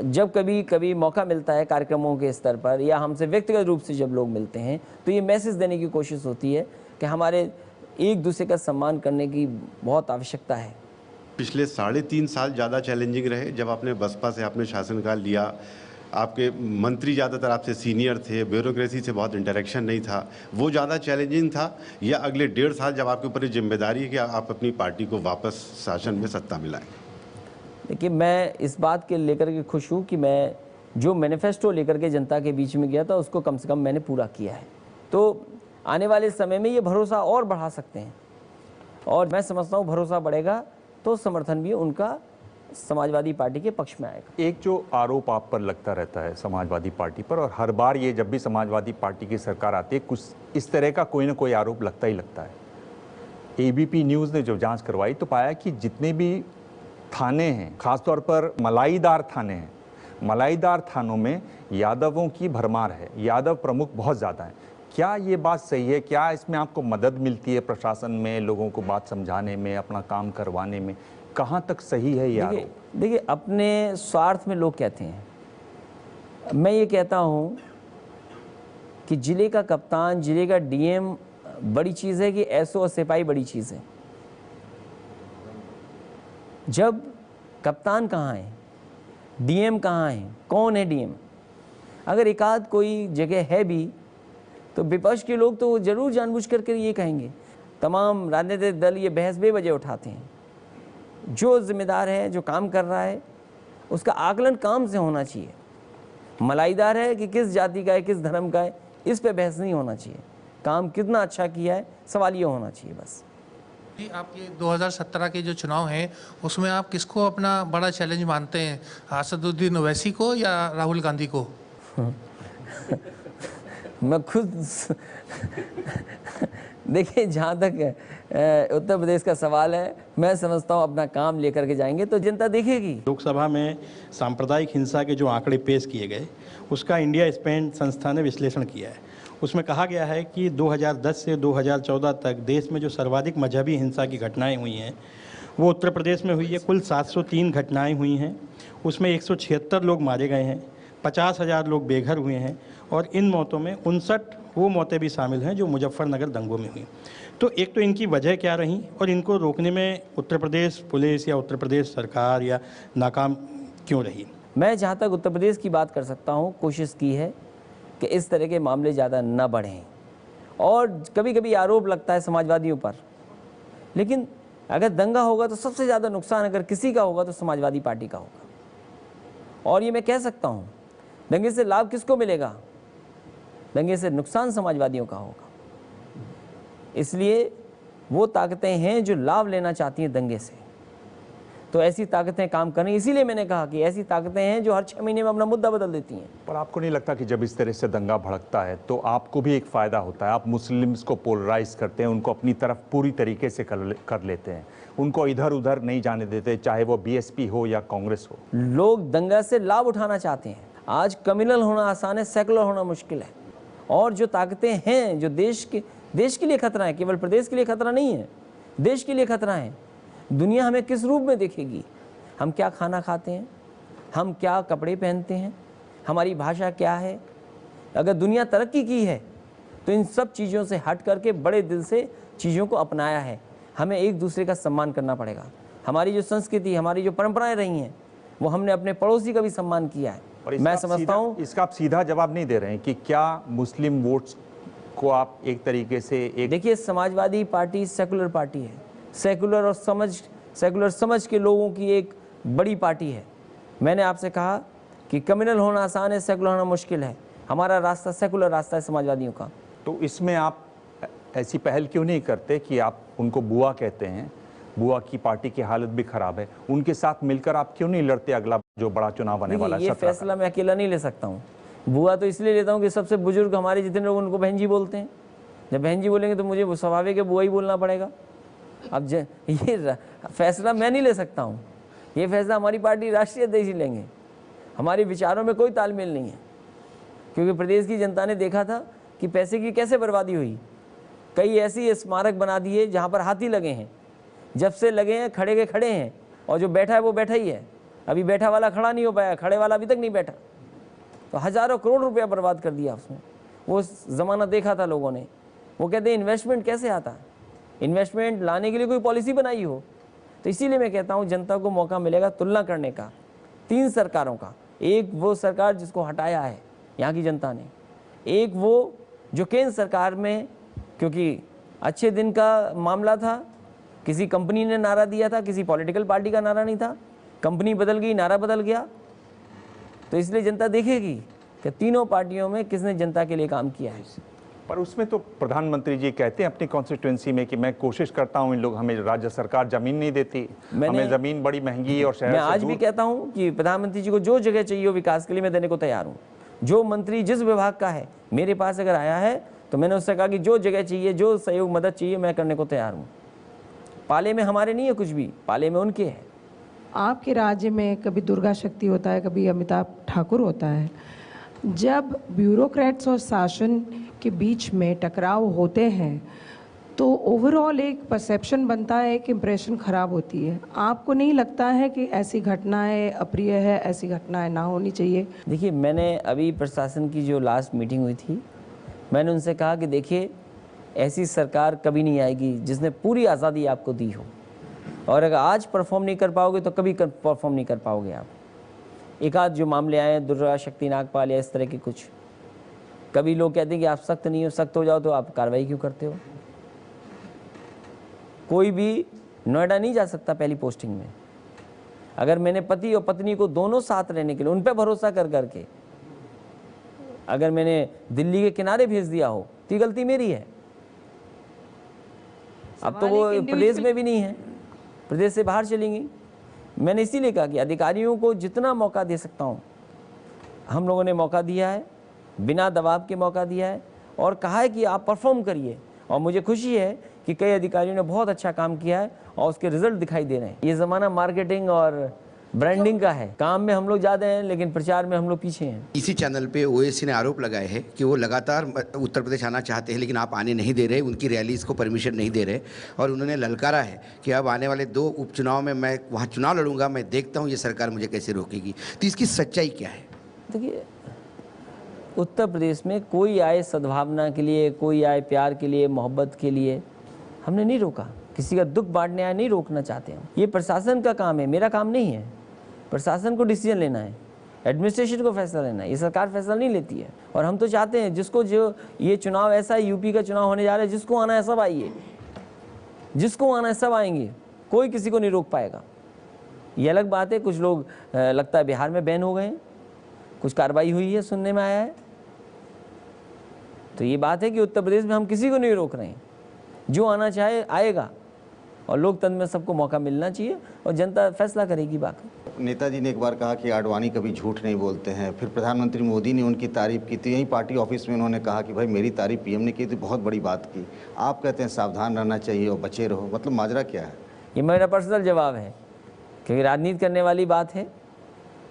जब कभी मौका मिलता है कार्यक्रमों के स्तर पर या हमसे व्यक्तिगत रूप से जब लोग मिलते हैं तो ये मैसेज देने की कोशिश होती है कि हमारे एक दूसरे का सम्मान करने की बहुत आवश्यकता है। पिछले 3.5 साल ज़्यादा चैलेंजिंग रहे। जब आपने बसपा से आपने शासनकाल लिया, आपके मंत्री ज़्यादातर आपसे सीनियर थे, ब्यूरोक्रेसी से बहुत इंटरेक्शन नहीं था, वो ज़्यादा चैलेंजिंग था, या अगले 1.5 साल जब आपके ऊपर जिम्मेदारी है कि आप अपनी पार्टी को वापस शासन में सत्ता मिलाएं? देखिए, मैं इस बात के लेकर के खुश हूँ कि मैं जो मैनिफेस्टो लेकर के जनता के बीच में गया था उसको कम से कम मैंने पूरा किया है। तो आने वाले समय में ये भरोसा और बढ़ा सकते हैं और मैं समझता हूँ भरोसा बढ़ेगा तो समर्थन भी उनका समाजवादी पार्टी के पक्ष में आएगा। एक जो आरोप आप पर लगता रहता है समाजवादी पार्टी पर, और हर बार ये जब भी समाजवादी पार्टी की सरकार आती है कुछ इस तरह का कोई ना कोई आरोप लगता ही लगता है। एबीपी न्यूज़ ने जो जांच करवाई तो पाया कि जितने भी थाने हैं, खासतौर पर मलाईदार थाने हैं, मलाईदार थानों में यादवों की भरमार है, यादव प्रमुख बहुत ज़्यादा हैं। क्या ये बात सही है? क्या इसमें आपको मदद मिलती है प्रशासन में, लोगों को बात समझाने में, अपना काम करवाने में? कहाँ तक सही है ये आरोप? देखिए, अपने स्वार्थ में लोग कहते हैं, मैं ये कहता हूँ कि जिले का कप्तान, जिले का डीएम बड़ी चीज़ है कि एसओ और सिपाही बड़ी चीज़ है। जब कप्तान कहाँ है, डीएम कहाँ है, कौन है डीएम? अगर एकाध कोई जगह है भी तो विपक्ष के लोग तो जरूर जानबूझ करके ये कहेंगे। तमाम राजनीतिक दल ये बहस बेवजह उठाते हैं। जो जिम्मेदार है, जो काम कर रहा है, उसका आकलन काम से होना चाहिए। मलाईदार है कि किस जाति का है, किस धर्म का है, इस पे बहस नहीं होना चाहिए। काम कितना अच्छा किया है, सवाल ये होना चाहिए बस। आप ये 2017 के जो चुनाव हैं उसमें आप किसको अपना बड़ा चैलेंज मानते हैं, असदुद्दीन ओवैसी को या राहुल गांधी को? मैं खुद देखिए, जहाँ तक उत्तर प्रदेश का सवाल है, मैं समझता हूँ अपना काम लेकर के जाएंगे तो जनता देखेगी। लोकसभा में सांप्रदायिक हिंसा के जो आंकड़े पेश किए गए उसका इंडिया स्पेन संस्था ने विश्लेषण किया है। उसमें कहा गया है कि 2010 से 2014 तक देश में जो सर्वाधिक मजहबी हिंसा की घटनाएं हुई हैं वो उत्तर प्रदेश में हुई है। कुल 703 घटनाएं हुई हैं, उसमें 176 लोग मारे गए हैं, 50,000 लोग बेघर हुए हैं और इन मौतों में 59 वो मौतें भी शामिल हैं जो मुजफ्फरनगर दंगों में हुई। तो एक तो इनकी वजह क्या रही और इनको रोकने में उत्तर प्रदेश पुलिस या उत्तर प्रदेश सरकार या नाकाम क्यों रही? मैं जहाँ तक उत्तर प्रदेश की बात कर सकता हूँ, कोशिश की है कि इस तरह के मामले ज़्यादा न बढ़ें। और कभी कभी आरोप लगता है समाजवादियों पर, लेकिन अगर दंगा होगा तो सबसे ज़्यादा नुकसान अगर किसी का होगा तो समाजवादी पार्टी का होगा। और ये मैं कह सकता हूँ, दंगे से लाभ किसको मिलेगा? दंगे से नुकसान समाजवादियों का होगा। इसलिए वो ताकतें हैं जो लाभ लेना चाहती हैं दंगे से, तो ऐसी ताकतें काम करें। इसीलिए मैंने कहा कि ऐसी ताकतें हैं जो हर 6 महीने में अपना मुद्दा बदल देती हैं। पर आपको नहीं लगता कि जब इस तरह से दंगा भड़कता है तो आपको भी एक फ़ायदा होता है? आप मुस्लिम्स को पोलराइज करते हैं, उनको अपनी तरफ पूरी तरीके से कर लेते हैं, उनको इधर उधर नहीं जाने देते, चाहे वो बीएसपी हो या कांग्रेस हो। लोग दंगा से लाभ उठाना चाहते हैं। आज कम्युनल होना आसान है, सेकुलर होना मुश्किल है। और जो ताकतें हैं जो देश के लिए खतरा है, केवल प्रदेश के लिए खतरा नहीं है, देश के लिए खतरा है। दुनिया हमें किस रूप में देखेगी? हम क्या खाना खाते हैं, हम क्या कपड़े पहनते हैं, हमारी भाषा क्या है? अगर दुनिया तरक्की की है तो इन सब चीज़ों से हट करके बड़े दिल से चीज़ों को अपनाया है। हमें एक दूसरे का सम्मान करना पड़ेगा। हमारी जो संस्कृति, हमारी जो परंपराएं रही हैं, वो हमने अपने पड़ोसी का भी सम्मान किया है। मैं समझता हूँ इसका आप सीधा जवाब नहीं दे रहे हैं कि क्या मुस्लिम वोट्स को आप एक तरीके से देखिए, समाजवादी पार्टी सेकुलर पार्टी है, सेकुलर और सेकुलर समझ के लोगों की एक बड़ी पार्टी है। मैंने आपसे कहा कि कम्युनल होना आसान है, सेकुलर होना मुश्किल है। हमारा रास्ता सेकुलर रास्ता है समाजवादियों का। तो इसमें आप ऐसी पहल क्यों नहीं करते कि आप उनको बुआ कहते हैं, बुआ की पार्टी की हालत भी खराब है, उनके साथ मिलकर आप क्यों नहीं लड़ते अगला जो बड़ा चुनाव आने वाला है? ये फैसला मैं अकेला नहीं ले सकता हूँ। बुआ तो इसलिए लेता हूँ कि सबसे बुजुर्ग हमारे जितने लोग उनको बहन जी बोलते हैं। जब बहन जी बोलेंगे तो मुझे वो स्वाभाविक है बुआ ही बोलना पड़ेगा। अब ये फैसला मैं नहीं ले सकता हूँ, ये फैसला हमारी पार्टी राष्ट्रीय अध्यक्ष ही लेंगे। हमारे विचारों में कोई तालमेल नहीं है, क्योंकि प्रदेश की जनता ने देखा था कि पैसे की कैसे बर्बादी हुई। कई ऐसी स्मारक बना दिए जहाँ पर हाथी लगे हैं, जब से लगे हैं खड़े के खड़े हैं, और जो बैठा है वो बैठा ही है। अभी बैठा वाला खड़ा नहीं हो पाया, खड़े वाला अभी तक नहीं बैठा। तो हज़ारों करोड़ रुपया बर्बाद कर दिया उसमें। वो ज़माना देखा था लोगों ने। वो कहते हैं इन्वेस्टमेंट कैसे आता है, इन्वेस्टमेंट लाने के लिए कोई पॉलिसी बनाई हो। तो इसीलिए मैं कहता हूँ जनता को मौका मिलेगा तुलना करने का 3 सरकारों का। एक वो सरकार जिसको हटाया है यहाँ की जनता ने, एक वो जो केंद्र सरकार में, क्योंकि अच्छे दिन का मामला था, किसी कंपनी ने नारा दिया था, किसी पॉलिटिकल पार्टी का नारा नहीं था, कंपनी बदल गई, नारा बदल गया। तो इसलिए जनता देखेगी कि तीनों पार्टियों में किसने जनता के लिए काम किया है। पर उसमें तो प्रधानमंत्री जी कहते हैं अपनी कॉन्स्टिट्यूंसी में कि मैं कोशिश करता हूं, इन लोग हमें राज्य सरकार जमीन नहीं देती, हमें जमीन बड़ी महंगी और शहर मैं आज भी कहता हूं कि प्रधानमंत्री जी को जो जगह चाहिए हो विकास के लिए मैं देने को तैयार हूं। जो मंत्री जिस विभाग का है मेरे पास अगर आया है तो मैंने उससे कहा कि जो जगह चाहिए, जो सहयोग मदद चाहिए, मैं करने को तैयार हूँ। पाले में हमारे नहीं है कुछ भी, पाले में उनके है। आपके राज्य में कभी दुर्गा शक्ति होता है, कभी अमिताभ ठाकुर होता है। जब ब्यूरोक्रेट्स और शासन के बीच में टकराव होते हैं तो ओवरऑल एक परसेप्शन बनता है, एक इम्प्रेशन ख़राब होती है। आपको नहीं लगता है कि ऐसी घटनाएं अप्रिय है, ऐसी घटनाएं ना होनी चाहिए? देखिए, मैंने अभी प्रशासन की जो लास्ट मीटिंग हुई थी, मैंने उनसे कहा कि देखिए ऐसी सरकार कभी नहीं आएगी जिसने पूरी आज़ादी आपको दी हो, और अगर आज परफॉर्म नहीं कर पाओगे तो कभी परफॉर्म नहीं कर पाओगे आप। एक आध जो मामले आए हैं, दुर्गा शक्ति नागपाल या इस तरह के कुछ, कभी लोग कहते हैं कि आप सख्त नहीं हो, सख्त हो जाओ तो आप कार्रवाई क्यों करते हो? कोई भी नोएडा नहीं जा सकता पहली पोस्टिंग में। अगर मैंने पति और पत्नी को दोनों साथ रहने के लिए उन पर भरोसा कर करके अगर मैंने दिल्ली के किनारे भेज दिया हो तो ये गलती मेरी है। अब तो वो प्रदेश में भी नहीं है, प्रदेश से बाहर चलेंगी। मैंने इसीलिए कहा कि अधिकारियों को जितना मौका दे सकता हूँ हम लोगों ने मौका दिया है, बिना दबाव के मौका दिया है, और कहा है कि आप परफॉर्म करिए। और मुझे खुशी है कि कई अधिकारियों ने बहुत अच्छा काम किया है और उसके रिजल्ट दिखाई दे रहे हैं। ये ज़माना मार्केटिंग और ब्रांडिंग का है। काम में हम लोग ज़्यादा हैं लेकिन प्रचार में हम लोग पीछे हैं। इसी चैनल पे ओवैसी ने आरोप लगाए हैं कि वो लगातार उत्तर प्रदेश आना चाहते हैं लेकिन आप आने नहीं दे रहे, उनकी रैलीज को परमिशन नहीं दे रहे, और उन्होंने ललकारा है कि अब आने वाले 2 उपचुनाव में मैं वहाँ चुनाव लड़ूंगा, मैं देखता हूँ ये सरकार मुझे कैसे रोकेगी। तो इसकी सच्चाई क्या है? देखिए, उत्तर प्रदेश में कोई आए सद्भावना के लिए, कोई आए प्यार के लिए, मोहब्बत के लिए, हमने नहीं रोका। किसी का दुख बांटने आए नहीं रोकना चाहते हम। ये प्रशासन का काम है, मेरा काम नहीं है। प्रशासन को डिसीजन लेना है, एडमिनिस्ट्रेशन को फैसला लेना है, ये सरकार फैसला नहीं लेती है। और हम तो चाहते हैं जिसको जो ये चुनाव ऐसा है, यूपी का चुनाव होने जा रहा है, जिसको आना है सब आइए, जिसको आना है सब आएंगे। कोई किसी को नहीं रोक पाएगा। ये अलग बात है, कुछ लोग लगता है बिहार में बैन हो गए हैं, कुछ कार्रवाई हुई है, सुनने में आया है। तो ये बात है कि उत्तर प्रदेश में हम किसी को नहीं रोक रहे हैं, जो आना चाहे आएगा, और लोकतंत्र में सबको मौका मिलना चाहिए और जनता फैसला करेगी। बाकी नेताजी ने एक बार कहा कि आडवाणी कभी झूठ नहीं बोलते हैं, फिर प्रधानमंत्री मोदी ने उनकी तारीफ की थी, यहीं पार्टी ऑफिस में उन्होंने कहा कि भाई मेरी तारीफ पीएम ने की थी, बहुत बड़ी बात की। आप कहते हैं सावधान रहना चाहिए और बचे रहो, मतलब माजरा क्या है? ये मेरा पर्सनल जवाब है, क्योंकि राजनीति करने वाली बात है।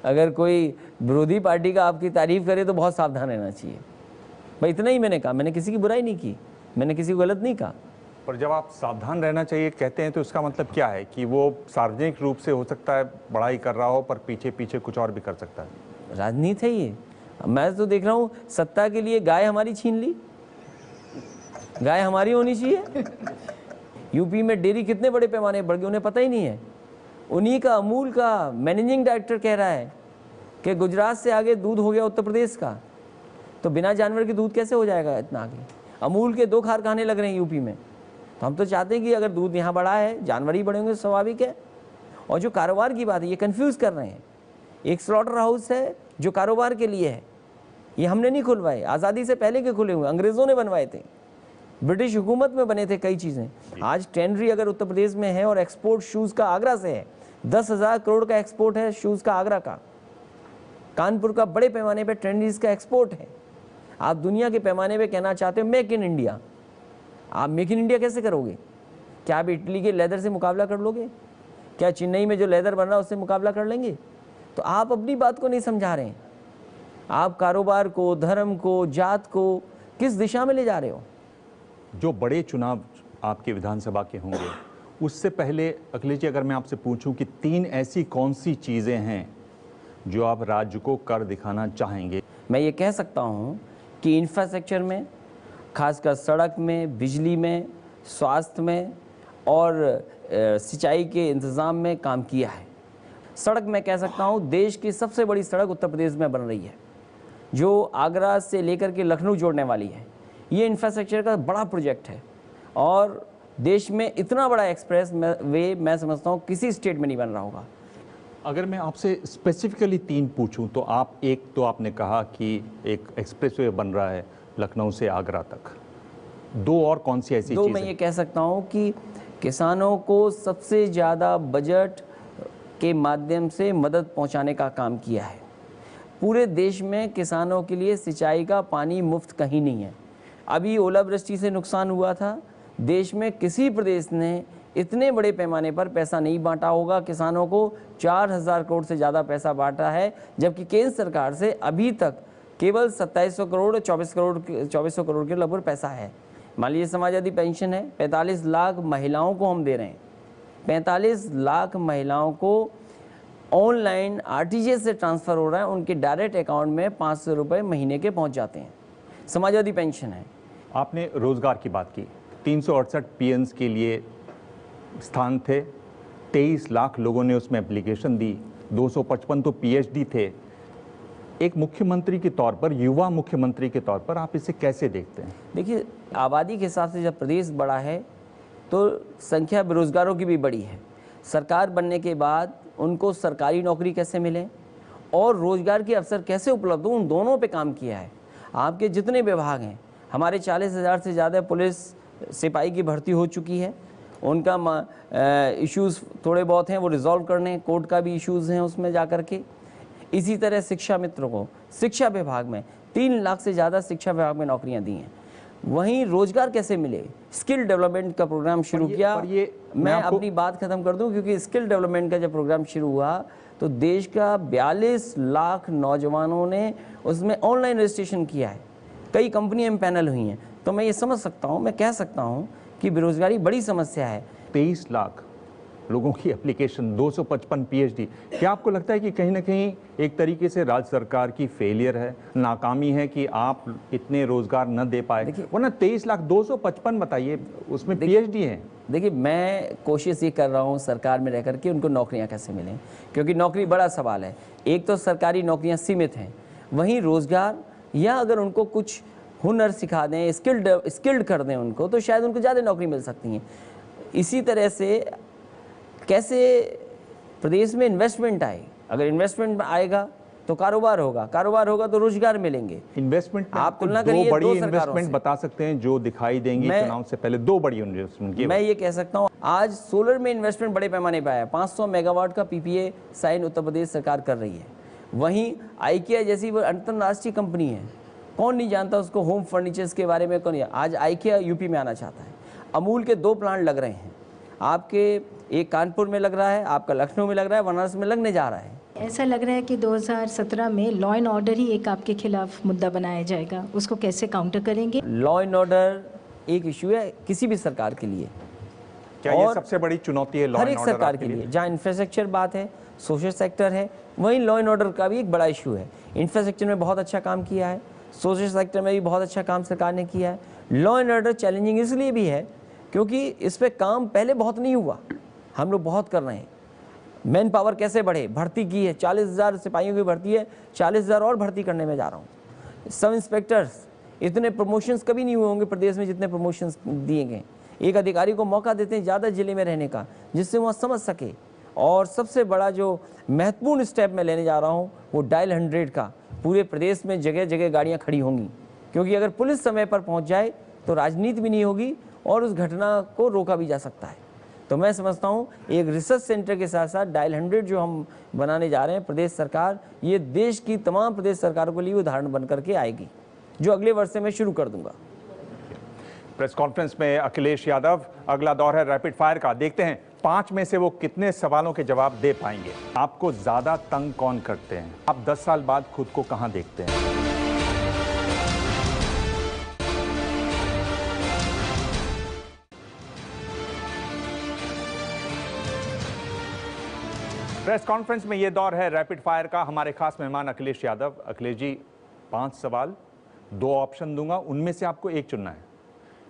अगर कोई विरोधी पार्टी का आपकी तारीफ करे तो बहुत सावधान रहना चाहिए। भाई इतना ही मैंने कहा, मैंने किसी की बुराई नहीं की, मैंने किसी को गलत नहीं कहा। पर जब आप सावधान रहना चाहिए कहते हैं तो इसका मतलब क्या है कि वो सार्वजनिक रूप से हो सकता है बड़ाई कर रहा हो, पर पीछे पीछे कुछ और भी कर सकता है। राजनीति है ये। मैं तो देख रहा हूँ सत्ता के लिए गाय हमारी छीन ली, गाय हमारी होनी चाहिए। यूपी में डेयरी कितने बड़े पैमाने पर बढ़ गए, उन्हें पता ही नहीं है। उन्हीं का अमूल का मैनेजिंग डायरेक्टर कह रहा है कि गुजरात से आगे दूध हो गया उत्तर प्रदेश का, तो बिना जानवर के दूध कैसे हो जाएगा इतना आगे। अमूल के 2 कारखाने लग रहे हैं यूपी में, तो हम तो चाहते हैं कि अगर दूध यहाँ बढ़ा है, जानवर ही बढ़ेंगे, स्वाभाविक है। और जो कारोबार की बात है, ये कंफ्यूज कर रहे हैं। एक स्लॉटर हाउस है जो कारोबार के लिए है, ये हमने नहीं खुलवाए, आज़ादी से पहले के खुले हुए, अंग्रेज़ों ने बनवाए थे, ब्रिटिश हुकूमत में बने थे कई चीज़ें। आज टेनरी अगर उत्तर प्रदेश में है और एक्सपोर्ट शूज़ का आगरा से है, 10,000 करोड़ का एक्सपोर्ट है शूज़ का आगरा का। कानपुर का बड़े पैमाने पर टेनरीज का एक्सपोर्ट है। आप दुनिया के पैमाने पे कहना चाहते हो मेक इन इंडिया, आप मेक इन इंडिया कैसे करोगे? क्या आप इटली के लेदर से मुकाबला कर लोगे? क्या चेन्नई में जो लेदर बन रहा है उससे मुकाबला कर लेंगे? तो आप अपनी बात को नहीं समझा रहे हैं। आप कारोबार को, धर्म को, जात को किस दिशा में ले जा रहे हो? जो बड़े चुनाव आपके विधानसभा के होंगे, उससे पहले अखिलेश जी अगर मैं आपसे पूछूं कि 3 ऐसी कौन सी चीज़ें हैं जो आप राज्य को कर दिखाना चाहेंगे? मैं ये कह सकता हूँ कि इंफ्रास्ट्रक्चर में, खासकर सड़क में, बिजली में, स्वास्थ्य में और सिंचाई के इंतज़ाम में काम किया है। सड़क में कह सकता हूँ देश की सबसे बड़ी सड़क उत्तर प्रदेश में बन रही है, जो आगरा से लेकर के लखनऊ जोड़ने वाली है। ये इंफ्रास्ट्रक्चर का बड़ा प्रोजेक्ट है और देश में इतना बड़ा एक्सप्रेस वे मैं समझता हूँ किसी स्टेट में नहीं बन रहा होगा। अगर मैं आपसे स्पेसिफिकली 3 पूछूं तो आप, एक तो आपने कहा कि एक एक्सप्रेसवे बन रहा है लखनऊ से आगरा तक, 2 और कौन सी ऐसी चीज़? मैं ये कह सकता हूँ कि किसानों को सबसे ज़्यादा बजट के माध्यम से मदद पहुँचाने का काम किया है। पूरे देश में किसानों के लिए सिंचाई का पानी मुफ्त कहीं नहीं है। अभी ओलावृष्टि से नुकसान हुआ था, देश में किसी प्रदेश ने इतने बड़े पैमाने पर पैसा नहीं बांटा होगा किसानों को। 4,000 करोड़ से ज़्यादा पैसा बांटा है, जबकि केंद्र सरकार से अभी तक केवल 2700 करोड़ 2400 करोड़ के लगभग पैसा है। मान लीजिए समाजवादी पेंशन है, 45 लाख महिलाओं को हम दे रहे हैं। 45 लाख महिलाओं को ऑनलाइन आरटीजीएस से ट्रांसफ़र हो रहा है, उनके डायरेक्ट अकाउंट में 500 रुपये महीने के पहुंच जाते हैं। समाजवादी पेंशन है। आपने रोजगार की बात की, 368 पीएन्स के लिए स्थान थे, 23 लाख लोगों ने उसमें एप्लीकेशन दी, 255 तो पीएचडी थे। एक मुख्यमंत्री के तौर पर, युवा मुख्यमंत्री के तौर पर आप इसे कैसे देखते हैं? देखिए, आबादी के हिसाब से जब प्रदेश बड़ा है तो संख्या बेरोजगारों की भी बड़ी है। सरकार बनने के बाद उनको सरकारी नौकरी कैसे मिले और रोजगार के अवसर कैसे उपलब्ध हो, उन दोनों पे काम किया है। आपके जितने विभाग हैं, हमारे 40,000 से ज़्यादा पुलिस सिपाही की भर्ती हो चुकी है। उनका इश्यूज़ थोड़े बहुत हैं वो रिजॉल्व करने, कोर्ट का भी इश्यूज़ हैं उसमें जा कर के। इसी तरह शिक्षा मित्रों को शिक्षा विभाग में 3 लाख से ज़्यादा शिक्षा विभाग में नौकरियां दी हैं। वहीं रोजगार कैसे मिले, स्किल डेवलपमेंट का प्रोग्राम शुरू किया। मैं अपनी बात खत्म कर दूं, क्योंकि स्किल डेवलपमेंट का जब प्रोग्राम शुरू हुआ तो देश का 42 लाख नौजवानों ने उसमें ऑनलाइन रजिस्ट्रेशन किया है। कई कंपनियां पैनल हुई हैं। तो मैं ये समझ सकता हूँ, मैं कह सकता हूँ कि बेरोजगारी बड़ी समस्या है। 23 लाख लोगों की एप्लीकेशन, 255 पीएचडी। क्या आपको लगता है कि कहीं ना कहीं एक तरीके से राज्य सरकार की फेलियर है, नाकामी है कि आप इतने रोजगार न दे पाए? वरना 23 लाख 255 बताइए, उसमें पीएचडी है। देखिए, मैं कोशिश ये कर रहा हूँ सरकार में रह करके उनको नौकरियाँ कैसे मिलें, क्योंकि नौकरी बड़ा सवाल है। एक तो सरकारी नौकरियाँ सीमित हैं, वहीं रोजगार या अगर उनको कुछ हुनर सिखा दें, स्किल्ड कर दें उनको, तो शायद उनको ज़्यादा नौकरी मिल सकती हैं। इसी तरह से कैसे प्रदेश में इन्वेस्टमेंट आए। अगर इन्वेस्टमेंट आएगा तो कारोबार होगा, कारोबार होगा तो रोजगार मिलेंगे। इन्वेस्टमेंट में आप तुलना दो करिए बड़ी दो सरकारों इन्वेस्टमेंट से। बता सकते हैं जो दिखाई देंगी चुनाव से पहले? दो बड़ी इन्वेस्टमेंट मैं ये कह सकता हूँ, आज सोलर में इन्वेस्टमेंट बड़े पैमाने पर आया। 500 मेगावाट का पीपीए साइन उत्तर प्रदेश सरकार कर रही है। वहीं आइकिया जैसी वो अंतर्राष्ट्रीय कंपनी है, कौन नहीं जानता उसको, होम फर्नीचर्स के बारे में कौन नहीं। आज आइकिया यूपी में आना चाहता है। अमूल के 2 प्लांट लग रहे हैं, आपके एक कानपुर में लग रहा है, आपका लखनऊ में लग रहा है, बनारस में लगने जा रहा है। ऐसा लग रहा है कि 2017 में लॉ एंड ऑर्डर ही एक आपके खिलाफ मुद्दा बनाया जाएगा, उसको कैसे काउंटर करेंगे? लॉ एंड ऑर्डर एक इशू है किसी भी सरकार के लिए। क्या ये सबसे बड़ी चुनौती है लॉ हर एंड एक ऑर्डर सरकार के लिए? जहाँ इंफ्रास्ट्रक्चर बात है, सोशल सेक्टर है, वहीं लॉ एंड ऑर्डर का भी एक बड़ा इशू है। इंफ्रास्ट्रक्चर में बहुत अच्छा काम किया है, सोशल सेक्टर में भी बहुत अच्छा काम सरकार ने किया है। लॉ एंड ऑर्डर चैलेंजिंग इसलिए भी है क्योंकि इस पर काम पहले बहुत नहीं हुआ, हम लोग बहुत कर रहे हैं। मैन पावर कैसे बढ़े, भर्ती की है, 40,000 सिपाहियों की भर्ती है, 40,000 और भर्ती करने में जा रहा हूँ। सब इंस्पेक्टर्स, इतने प्रमोशंस कभी नहीं हुए होंगे प्रदेश में जितने प्रमोशंस दिए गए। एक अधिकारी को मौका देते हैं ज़्यादा जिले में रहने का, जिससे वहाँ समझ सके। और सबसे बड़ा जो महत्वपूर्ण स्टेप मैं लेने जा रहा हूँ वो डायल 100 का। पूरे प्रदेश में जगह जगह गाड़ियाँ खड़ी होंगी, क्योंकि अगर पुलिस समय पर पहुँच जाए तो राजनीति भी नहीं होगी और उस घटना को रोका भी जा सकता है। तो मैं समझता हूँ एक रिसर्च सेंटर के साथ साथ डायल 100 जो हम बनाने जा रहे हैं प्रदेश सरकार, ये देश की तमाम प्रदेश सरकारों के लिए उदाहरण बन करके आएगी, जो अगले वर्ष से मैं शुरू कर दूंगा। प्रेस कॉन्फ्रेंस में अखिलेश यादव। अगला दौर है रैपिड फायर का। देखते हैं 5 में से वो कितने सवालों के जवाब दे पाएंगे। आपको ज्यादा तंग कौन करते हैं? आप 10 साल बाद खुद को कहां देखते हैं? प्रेस कॉन्फ्रेंस में ये दौर है रैपिड फायर का। हमारे खास मेहमान अखिलेश यादव। अखिलेश जी, 5 सवाल, 2 ऑप्शन दूंगा, उनमें से आपको एक चुनना है।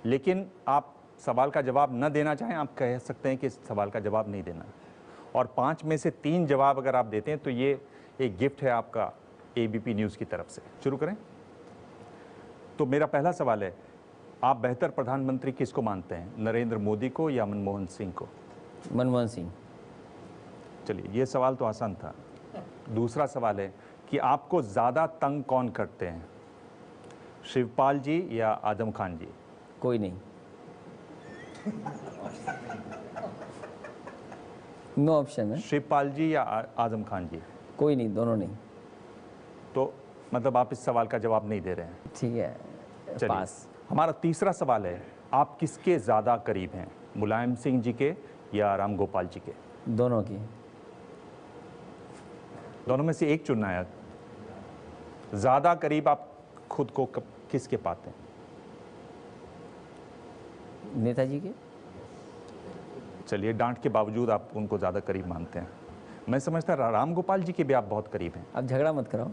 लेकिन आप सवाल का जवाब न देना चाहें, आप कह सकते हैं कि इस सवाल का जवाब नहीं देना। और 5 में से 3 जवाब अगर आप देते हैं तो ये एक गिफ्ट है आपका एबीपी न्यूज़ की तरफ से। शुरू करें। तो मेरा पहला सवाल है, आप बेहतर प्रधानमंत्री किसको मानते हैं, नरेंद्र मोदी को या मनमोहन सिंह को? मनमोहन सिंह। चलिए, ये सवाल तो आसान था। दूसरा सवाल है कि आपको ज़्यादा तंग कौन करते हैं, शिवपाल जी या आजम खान जी? कोई नहीं। नो ऑप्शन है। शिवपाल जी या आजम खान जी? कोई नहीं, दोनों नहीं। तो मतलब आप इस सवाल का जवाब नहीं दे रहे हैं? ठीक है, पास। हमारा तीसरा सवाल है, आप किसके ज़्यादा करीब हैं, मुलायम सिंह जी के या राम गोपाल जी के? दोनों की। दोनों में से एक चुनना है। ज़्यादा करीब आप खुद को किसके पाते हैं? नेताजी के। चलिए, डांट के बावजूद आप उनको ज़्यादा करीब मानते हैं। मैं समझता राम गोपाल जी के भी आप बहुत करीब हैं। अब झगड़ा मत कराओ।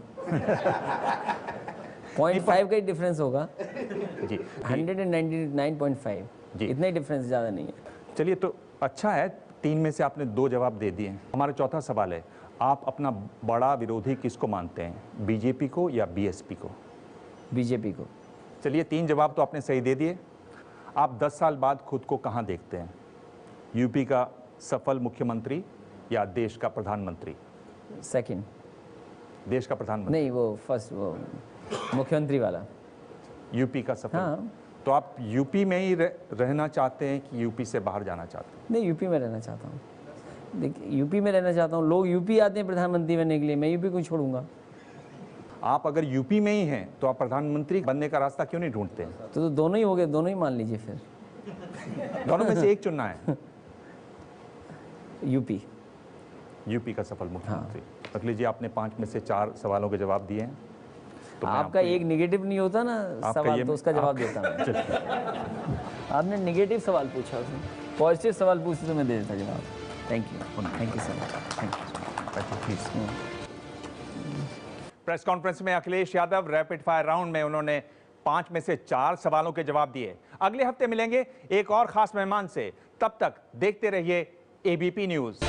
0.5 का ही डिफरेंस होगा जी। 199.5 जी, इतना ही डिफरेंस, ज़्यादा नहीं है। चलिए, तो अच्छा है, 3 में से आपने 2 जवाब दे दिए हैं। हमारा चौथा सवाल है, आप अपना बड़ा विरोधी किसको मानते हैं, बीजेपी को या बीएसपी को? बीजेपी को। चलिए, 3 जवाब तो आपने सही दे दिए। आप 10 साल बाद खुद को कहां देखते हैं, यूपी का सफल मुख्यमंत्री या देश का प्रधानमंत्री? सेकंड। देश का प्रधानमंत्री नहीं, वो फर्स्ट, वो मुख्यमंत्री वाला। यूपी का सफल। हाँ। तो आप यूपी में ही रहना चाहते हैं कि यूपी से बाहर जाना चाहते हैं? नहीं, यूपी में रहना चाहता हूँ। देखिए, यूपी में रहना चाहता हूँ। लोग यूपी आते हैं प्रधानमंत्री बनने के लिए, मैं यूपी को छोड़ूंगा। आप अगर यूपी में ही हैं तो आप प्रधानमंत्री बनने का रास्ता क्यों नहीं ढूंढते हैं? तो दोनों ही हो गए, दोनों ही मान लीजिए फिर। दोनों में से एक चुनना है। यूपी। यूपी का सफल मुख्यमंत्री। अखिलेश जी, आपने 5 में से 4 सवालों के जवाब दिए हैं। तो आपका एक नेगेटिव नहीं होता ना सवाल, तो उसका जवाब देता मैं। आपने नेगेटिव सवाल पूछा, उसमें पॉजिटिव सवाल पूछते तो मैं दे देता जवाब। Thank you sir. Thank you please. Press conference में Akhilesh Yadav rapid fire round में उन्होंने 5 में से 4 सवालों के जवाब दिए। अगले हफ्ते मिलेंगे एक और खास मेहमान से। तब तक देखते रहिए एबीपी न्यूज।